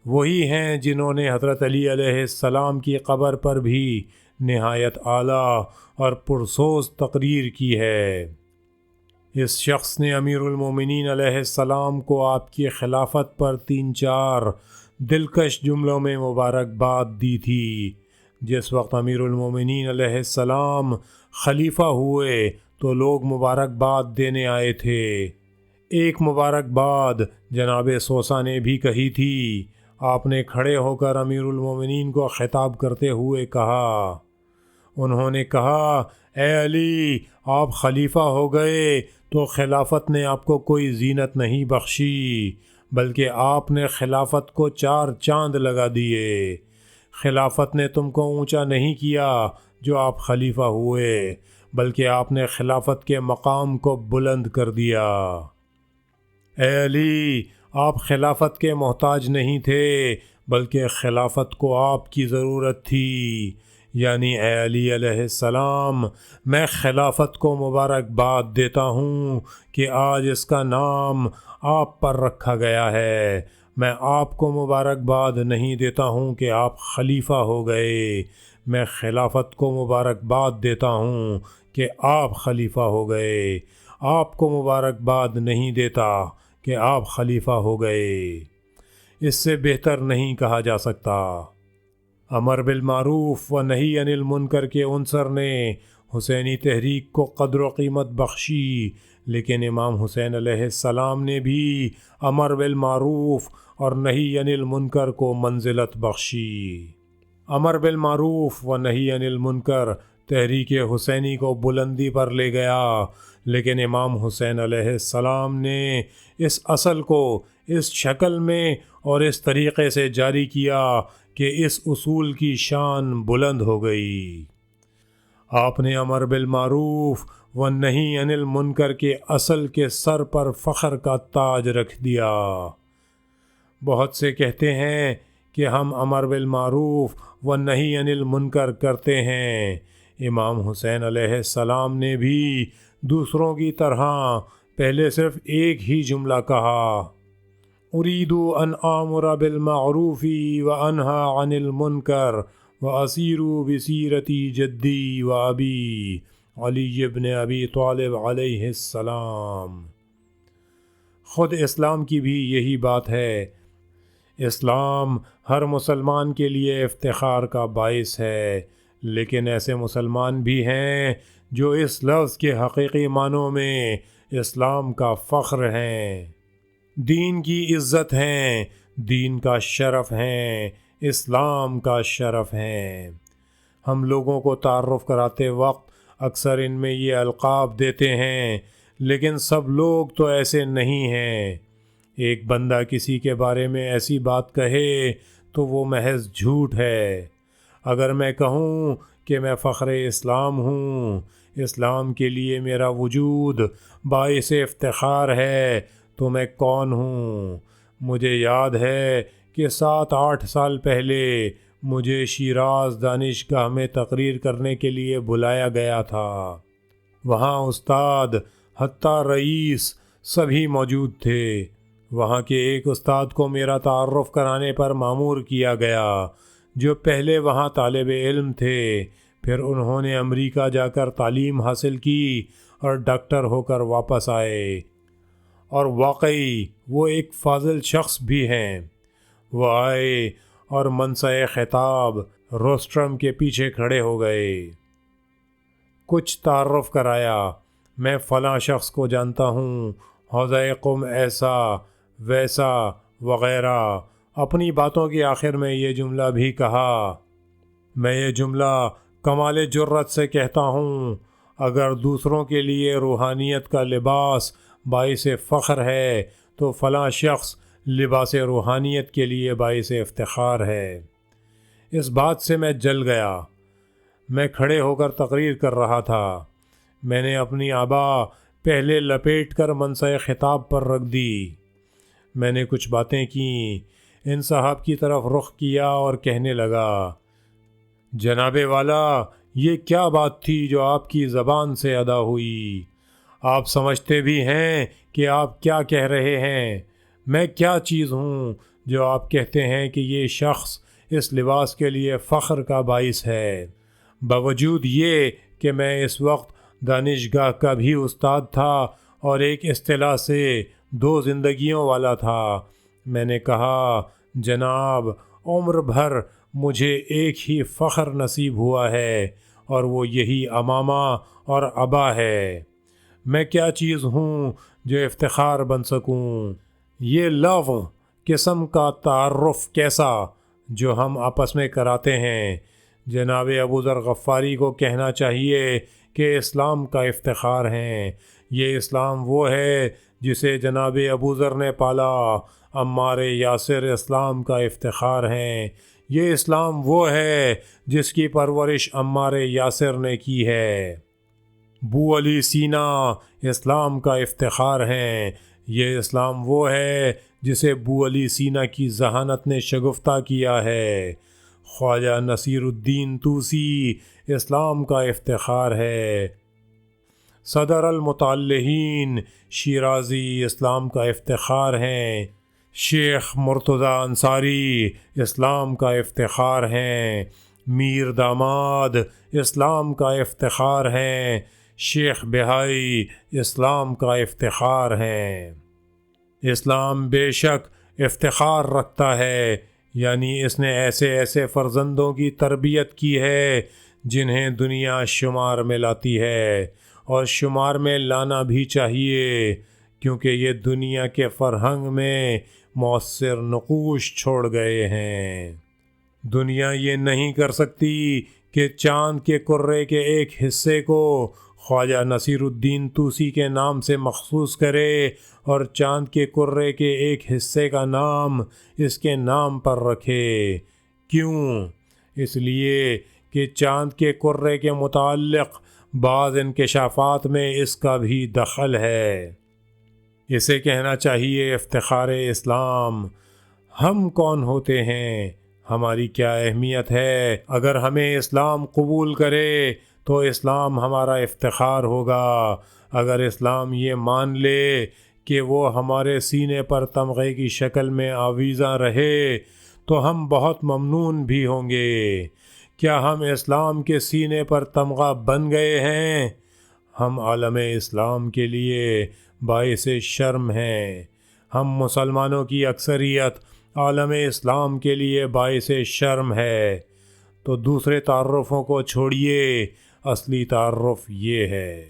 وہی ہیں جنہوں نے حضرت علی علیہ السلام کی قبر پر بھی نہایت اعلیٰ اور پرسوز تقریر کی ہے۔ اس شخص نے امیر المومنین علیہ السلام کو آپ کی خلافت پر 3-4 دلکش جملوں میں مبارکباد دی تھی۔ جس وقت امیر المومنین علیہ السلام خلیفہ ہوئے تو لوگ مبارکباد دینے آئے تھے۔ ایک مبارکباد جناب سوسا نے بھی کہی تھی۔ آپ نے کھڑے ہو کر امیر المومنین کو خطاب کرتے ہوئے کہا، انہوں نے کہا، اے علی، آپ خلیفہ ہو گئے تو خلافت نے آپ کو کوئی زینت نہیں بخشی، بلکہ آپ نے خلافت کو 4 چاند لگا دیے۔ خلافت نے تم کو اونچا نہیں کیا جو آپ خلیفہ ہوئے، بلکہ آپ نے خلافت کے مقام کو بلند کر دیا۔ اے علی، آپ خلافت کے محتاج نہیں تھے، بلکہ خلافت کو آپ کی ضرورت تھی۔ یعنی اے علی علیہ السلام، میں خلافت کو مبارکباد دیتا ہوں کہ آج اس کا نام آپ پر رکھا گیا ہے۔ میں آپ کو مبارکباد نہیں دیتا ہوں کہ آپ خلیفہ ہو گئے، میں خلافت کو مبارکباد دیتا ہوں کہ آپ خلیفہ ہو گئے۔ آپ کو مبارکباد نہیں دیتا کہ آپ خلیفہ ہو گئے۔ اس سے بہتر نہیں کہا جا سکتا۔ امر بالمعروف و نہی عن المنکر کے عنصر نے حسینی تحریک کو قدر و قیمت بخشی، لیکن امام حسین علیہ السلام نے بھی امر بالمعروف اور نہی عن المنکر کو منزلت بخشی۔ امر بالمعروف و نہی عن المنکر تحریک حسینی کو بلندی پر لے گیا، لیکن امام حسین علیہ السلام نے اس اصل کو اس شکل میں اور اس طریقے سے جاری کیا کہ اس اصول کی شان بلند ہو گئی۔ آپ نے امر بالمعروف و نہی عن المنکر کے اصل کے سر پر فخر کا تاج رکھ دیا۔ بہت سے کہتے ہیں کہ ہم امر بالمعروف و نہی عن المنکر کرتے ہیں۔ امام حسین علیہ السلام نے بھی دوسروں کی طرح پہلے صرف ایک ہی جملہ کہا، اريد ان آمر بالمعروف وانہا عن المنکر واسیر بسیرتی جدی و ابی علی بن ابی طالب علیہ السلام۔ خود اسلام کی بھی یہی بات ہے۔ اسلام ہر مسلمان کے لیے افتخار کا باعث ہے، لیکن ایسے مسلمان بھی ہیں جو اس لفظ کے حقیقی معنوں میں اسلام کا فخر ہیں، دین کی عزت ہیں، دین کا شرف ہیں، اسلام کا شرف ہیں۔ ہم لوگوں کو تعارف کراتے وقت اکثر ان میں یہ القاب دیتے ہیں، لیکن سب لوگ تو ایسے نہیں ہیں۔ ایک بندہ کسی کے بارے میں ایسی بات کہے تو وہ محض جھوٹ ہے۔ اگر میں کہوں کہ میں فخر اسلام ہوں، اسلام کے لیے میرا وجود باعث افتخار ہے، تو میں کون ہوں؟ مجھے یاد ہے کہ 7-8 سال پہلے مجھے شیراز دانشگاہ میں تقریر کرنے کے لیے بلایا گیا تھا۔ وہاں استاد حتیٰ رئیس سبھی موجود تھے۔ وہاں کے ایک استاد کو میرا تعارف کرانے پر مامور کیا گیا، جو پہلے وہاں طالب علم تھے، پھر انہوں نے امریکہ جا کر تعلیم حاصل کی اور ڈاکٹر ہو کر واپس آئے، اور واقعی وہ ایک فاضل شخص بھی ہیں۔ وہ آئے اور منصہ خطاب روسٹرم کے پیچھے کھڑے ہو گئے، کچھ تعارف کرایا، میں فلاں شخص کو جانتا ہوں، حوضہ قم ایسا ویسا وغیرہ۔ اپنی باتوں کے آخر میں یہ جملہ بھی کہا، میں یہ جملہ کمال جرت سے کہتا ہوں، اگر دوسروں کے لیے روحانیت کا لباس باعث فخر ہے تو فلاں شخص لباس روحانیت کے لیے باعث افتخار ہے۔ اس بات سے میں جل گیا۔ میں کھڑے ہو کر تقریر کر رہا تھا۔ میں نے اپنی آبا پہلے لپیٹ کر منصہ خطاب پر رکھ دی۔ میں نے کچھ باتیں کیں، ان صاحب کی طرف رخ کیا اور کہنے لگا، جناب والا، یہ کیا بات تھی جو آپ کی زبان سے ادا ہوئی؟ آپ سمجھتے بھی ہیں کہ آپ کیا کہہ رہے ہیں؟ میں کیا چیز ہوں جو آپ کہتے ہیں کہ یہ شخص اس لباس کے لیے فخر کا باعث ہے؟ باوجود یہ کہ میں اس وقت دانشگاہ کا بھی استاد تھا اور ایک اصطلاح سے 2 زندگیوں والا تھا، میں نے کہا، جناب، عمر بھر مجھے ایک ہی فخر نصیب ہوا ہے اور وہ یہی عمامہ اور عبا ہے۔ میں کیا چیز ہوں جو افتخار بن سکوں؟ یہ لغو قسم کا تعارف کیسا جو ہم آپس میں کراتے ہیں؟ جناب ابو ذر غفاری کو کہنا چاہیے کہ اسلام کا افتخار ہیں۔ یہ اسلام وہ ہے جسے جناب ابو ذر نے پالا۔ عمار یاسر اسلام کا افتخار ہیں۔ یہ اسلام وہ ہے جس کی پرورش عمار یاسر نے کی ہے۔ بو علی سینا اسلام کا افتخار ہیں۔ یہ اسلام وہ ہے جسے بو علی سینا کی ذہانت نے شگفتہ کیا ہے۔ خواجہ نصیر الدین طوسی اسلام کا افتخار ہے۔ صدر المطلعین شیرازی اسلام کا افتخار ہیں۔ شیخ مرتضیٰ انصاری اسلام کا افتخار ہیں۔ میر داماد اسلام کا افتخار ہیں۔ شیخ بہائی اسلام کا افتخار ہیں۔ اسلام بے شک افتخار رکھتا ہے، یعنی اس نے ایسے ایسے فرزندوں کی تربیت کی ہے جنہیں دنیا شمار میں لاتی ہے، اور شمار میں لانا بھی چاہیے، کیونکہ یہ دنیا کے فرہنگ میں مؤثر نقوش چھوڑ گئے ہیں۔ دنیا یہ نہیں کر سکتی کہ چاند کے کرے کے ایک حصے کو خواجہ نصیر الدین طوسی کے نام سے مخصوص کرے اور چاند کے کرے کے ایک حصے کا نام اس کے نام پر رکھے۔ کیوں؟ اس لیے کہ چاند کے کرے کے متعلق بعض انکشافات میں اس کا بھی دخل ہے۔ اسے کہنا چاہیے افتخار اسلام۔ ہم کون ہوتے ہیں؟ ہماری کیا اہمیت ہے؟ اگر ہمیں اسلام قبول کرے تو اسلام ہمارا افتخار ہوگا۔ اگر اسلام یہ مان لے کہ وہ ہمارے سینے پر تمغے کی شکل میں آویزاں رہے تو ہم بہت ممنون بھی ہوں گے۔ کیا ہم اسلام کے سینے پر تمغہ بن گئے ہیں؟ ہم عالم اسلام کے لیے باعث شرم ہیں۔ ہم مسلمانوں کی اکثریت عالم اسلام کے لیے باعث شرم ہے۔ تو دوسرے تعارفوں کو چھوڑیے، اصلی تعارف یہ ہے۔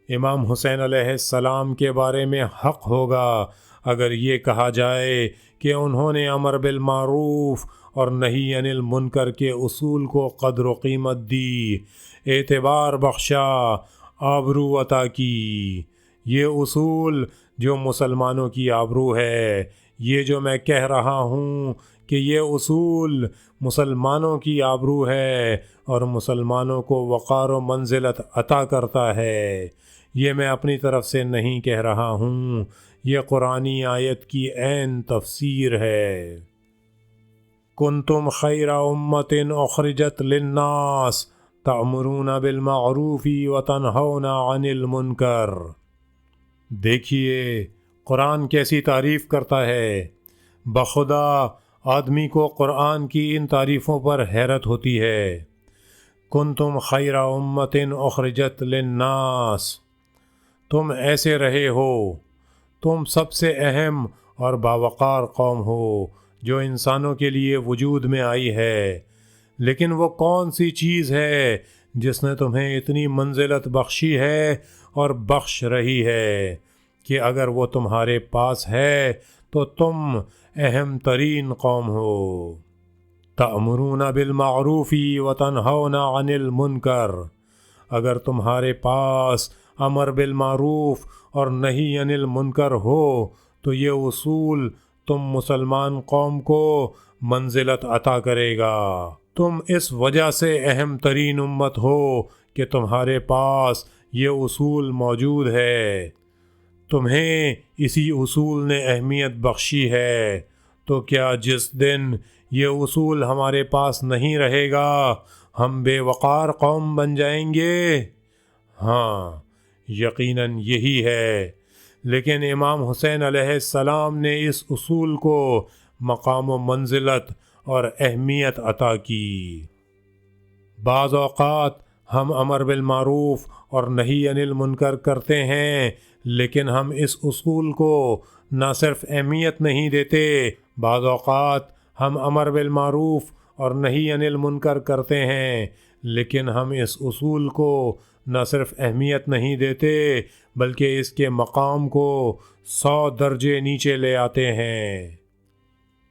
امام حسین علیہ السلام کے بارے میں حق ہوگا اگر یہ کہا جائے کہ انہوں نے امر بالمعروف اور نہی عن المنکر کے اصول کو قدر و قیمت دی، اعتبار بخشا، آبرو عطا کی۔ یہ اصول جو مسلمانوں کی آبرو ہے، یہ جو میں کہہ رہا ہوں کہ یہ اصول مسلمانوں کی آبرو ہے اور مسلمانوں کو وقار و منزلت عطا کرتا ہے، یہ میں اپنی طرف سے نہیں کہہ رہا ہوں، یہ قرآنی آیت کی عین تفسیر ہے۔ کنتم خیر امت اخرجت للناس تأمرون بالمعروف وتنہون عن المنکر۔ دیکھیے قرآن کیسی تعریف کرتا ہے۔ بخدا آدمی کو قرآن کی ان تعریفوں پر حیرت ہوتی ہے۔ کنتم خیر امت اخرجت للناس، تم ایسے رہے ہو، تم سب سے اہم اور باوقار قوم ہو جو انسانوں کے لیے وجود میں آئی ہے۔ لیکن وہ کون سی چیز ہے جس نے تمہیں اتنی منزلت بخشی ہے اور بخش رہی ہے کہ اگر وہ تمہارے پاس ہے تو تم اہم ترین قوم ہو؟ تأمرون بالمعروف وتنہون عن المنکر، اگر تمہارے پاس امر بالمعروف اور نہی عن المنکر ہو تو یہ اصول تم مسلمان قوم کو منزلت عطا کرے گا۔ تم اس وجہ سے اہم ترین امت ہو کہ تمہارے پاس یہ اصول موجود ہے، تمہیں اسی اصول نے اہمیت بخشی ہے، تو کیا جس دن یہ اصول ہمارے پاس نہیں رہے گا ہم بے وقار قوم بن جائیں گے؟ ہاں، یقیناً یہی ہے، لیکن امام حسین علیہ السلام نے اس اصول کو مقام و منزلت اور اہمیت عطا کی۔ بعض اوقات ہم امر بالمعروف اور نہی عن المنکر کرتے ہیں، لیکن ہم اس اصول کو نہ صرف اہمیت نہیں دیتے، بعض اوقات ہم امر بالمعروف اور نہی عن المنکر کرتے ہیں، لیکن ہم اس اصول کو نہ صرف اہمیت نہیں دیتے بلکہ اس کے مقام کو 100 درجے نیچے لے آتے ہیں۔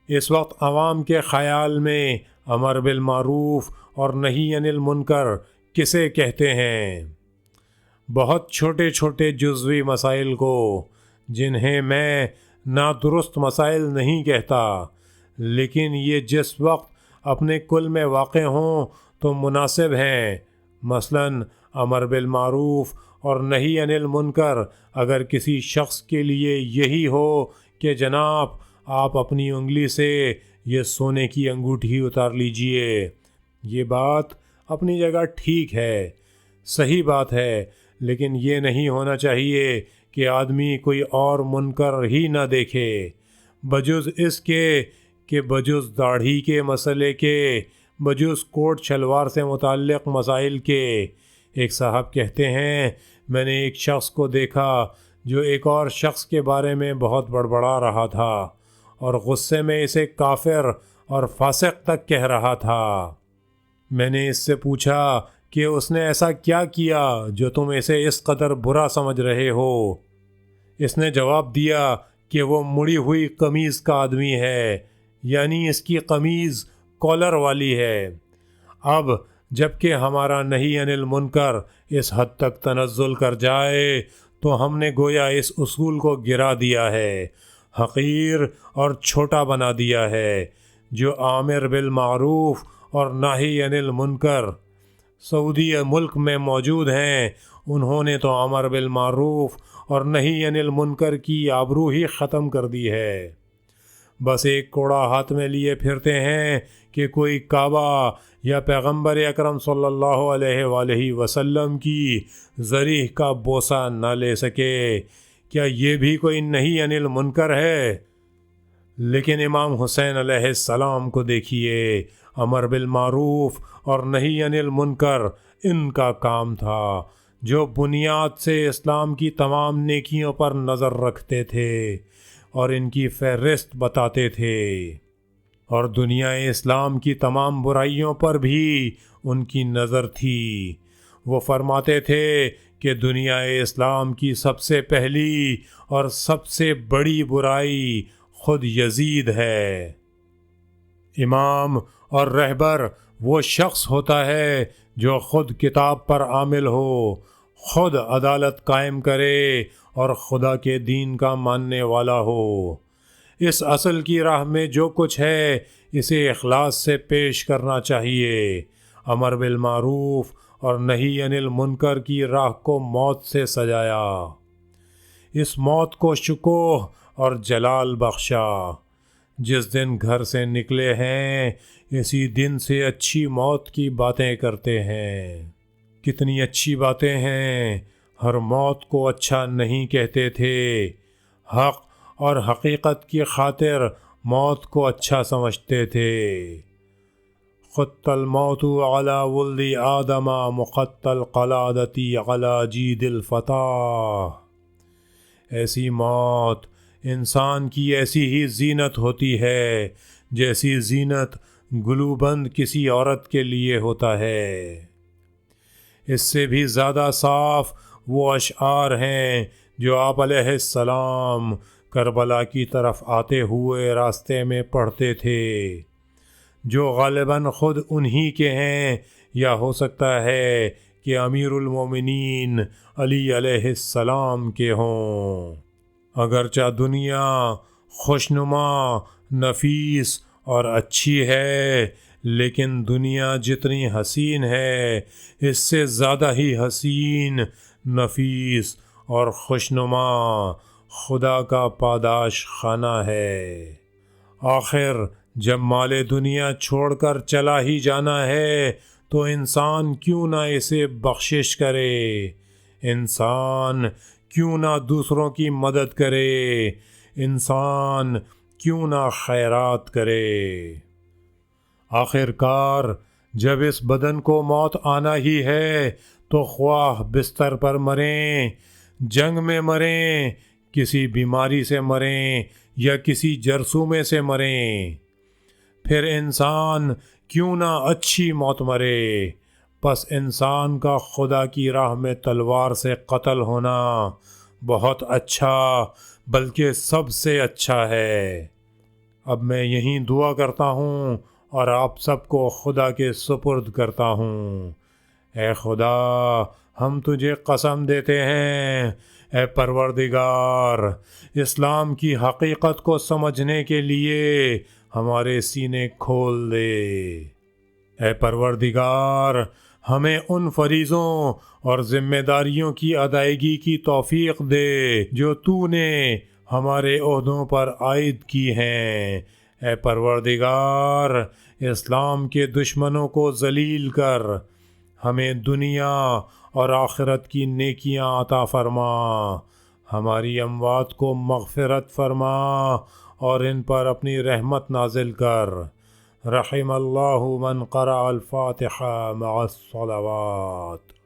اس وقت عوام کے خیال میں امر بالمعروف اور نہی عن المنکر کسے کہتے ہیں؟ بہت چھوٹے چھوٹے جزوی مسائل کو، جنہیں میں نادرست مسائل نہیں کہتا، لیکن یہ جس وقت اپنے کل میں واقع ہوں تو مناسب ہیں۔ مثلاً امر بالمعروف اور نہی عن المنکر اگر کسی شخص کے لیے یہی ہو کہ جناب آپ اپنی انگلی سے یہ سونے کی انگوٹھی اتار لیجئے، یہ بات اپنی جگہ ٹھیک ہے، صحیح بات ہے، لیکن یہ نہیں ہونا چاہیے کہ آدمی کوئی اور منکر ہی نہ دیکھے، بجز اس کے کہ بجز داڑھی کے مسئلے کے، بجز کوٹ شلوار سے متعلق مسائل کے۔ ایک صاحب کہتے ہیں، میں نے ایک شخص کو دیکھا جو ایک اور شخص کے بارے میں بہت بڑبڑا رہا تھا اور غصے میں اسے کافر اور فاسق تک کہہ رہا تھا۔ میں نے اس سے پوچھا کہ اس نے ایسا کیا کیا جو تم اسے اس قدر برا سمجھ رہے ہو؟ اس نے جواب دیا کہ وہ مڑی ہوئی قمیض کا آدمی ہے، یعنی اس کی قمیض کالر والی ہے۔ اب جب کہ ہمارا نہی عن المنکر اس حد تک تنزل کر جائے تو ہم نے گویا اس اصول کو گرا دیا ہے، حقیر اور چھوٹا بنا دیا ہے۔ جو آمر بالمعروف اور ناہی عن المنکر سعودی ملک میں موجود ہیں، انہوں نے تو امر بالمعروف اور نہی عن المنکر کی آبرو ہی ختم کر دی ہے۔ بس ایک کوڑا ہاتھ میں لیے پھرتے ہیں کہ کوئی کعبہ یا پیغمبر اکرم صلی اللہ علیہ وآلہ وسلم کی ذریح کا بوسہ نہ لے سکے۔ کیا یہ بھی کوئی نہی عن المنکر ہے؟ لیکن امام حسین علیہ السلام کو دیکھیے، امر بالمعروف اور نہی عن المنکر ان کا کام تھا، جو بنیاد سے اسلام کی تمام نیکیوں پر نظر رکھتے تھے اور ان کی فہرست بتاتے تھے، اور دنیا اسلام کی تمام برائیوں پر بھی ان کی نظر تھی۔ وہ فرماتے تھے کہ دنیا اسلام کی سب سے پہلی اور سب سے بڑی برائی خود یزید ہے۔ امام اور رہبر وہ شخص ہوتا ہے جو خود کتاب پر عامل ہو، خود عدالت قائم کرے اور خدا کے دین کا ماننے والا ہو۔ اس اصل کی راہ میں جو کچھ ہے اسے اخلاص سے پیش کرنا چاہیے۔ امر بالمعروف اور نہی عن المنکر کی راہ کو موت سے سجایا، اس موت کو شکوہ اور جلال بخشا۔ جس دن گھر سے نکلے ہیں اسی دن سے اچھی موت کی باتیں کرتے ہیں۔ کتنی اچھی باتیں ہیں، ہر موت کو اچھا نہیں کہتے تھے، حق اور حقیقت کی خاطر موت کو اچھا سمجھتے تھے۔ خط الموت علی ولد آدم مخط القلادۃ علی جید الفتح۔ ایسی موت انسان کی ایسی ہی زینت ہوتی ہے جیسی زینت گلوبند کسی عورت کے لیے ہوتا ہے۔ اس سے بھی زیادہ صاف وہ اشعار ہیں جو آپ علیہ السلام کربلا کی طرف آتے ہوئے راستے میں پڑھتے تھے، جو غالباً خود انہی کے ہیں، یا ہو سکتا ہے کہ امیر المومنین علی علیہ السلام کے ہوں۔ اگرچہ دنیا خوشنما، نفیس اور اچھی ہے، لیکن دنیا جتنی حسین ہے اس سے زیادہ ہی حسین، نفیس اور خوشنما خدا کا پاداش خانہ ہے۔ آخر جب مال دنیا چھوڑ کر چلا ہی جانا ہے تو انسان کیوں نہ اسے بخشش کرے، انسان کیوں نہ دوسروں کی مدد کرے، انسان کیوں نہ خیرات کرے۔ آخر کار جب اس بدن کو موت آنا ہی ہے تو خواہ بستر پر مریں، جنگ میں مریں، کسی بیماری سے مریں یا کسی جرثومے سے مریں، پھر انسان کیوں نہ اچھی موت مرے۔ پس انسان کا خدا کی راہ میں تلوار سے قتل ہونا بہت اچھا، بلکہ سب سے اچھا ہے۔ اب میں یہیں دعا کرتا ہوں اور آپ سب کو خدا کے سپرد کرتا ہوں۔ اے خدا، ہم تجھے قسم دیتے ہیں، اے پروردگار، اسلام کی حقیقت کو سمجھنے کے لیے ہمارے سینے کھول دے۔ اے پروردگار، ہمیں ان فریضوں اور ذمہ داریوں کی ادائیگی کی توفیق دے جو تو نے ہمارے عہدوں پر عائد کی ہیں۔ اے پروردگار، اسلام کے دشمنوں کو ذلیل کر، ہمیں دنیا اور آخرت کی نیکیاں عطا فرما، ہماری اموات کو مغفرت فرما اور ان پر اپنی رحمت نازل کر۔ رحم اللہ من قرأ الفاتحہ مع الصلوات۔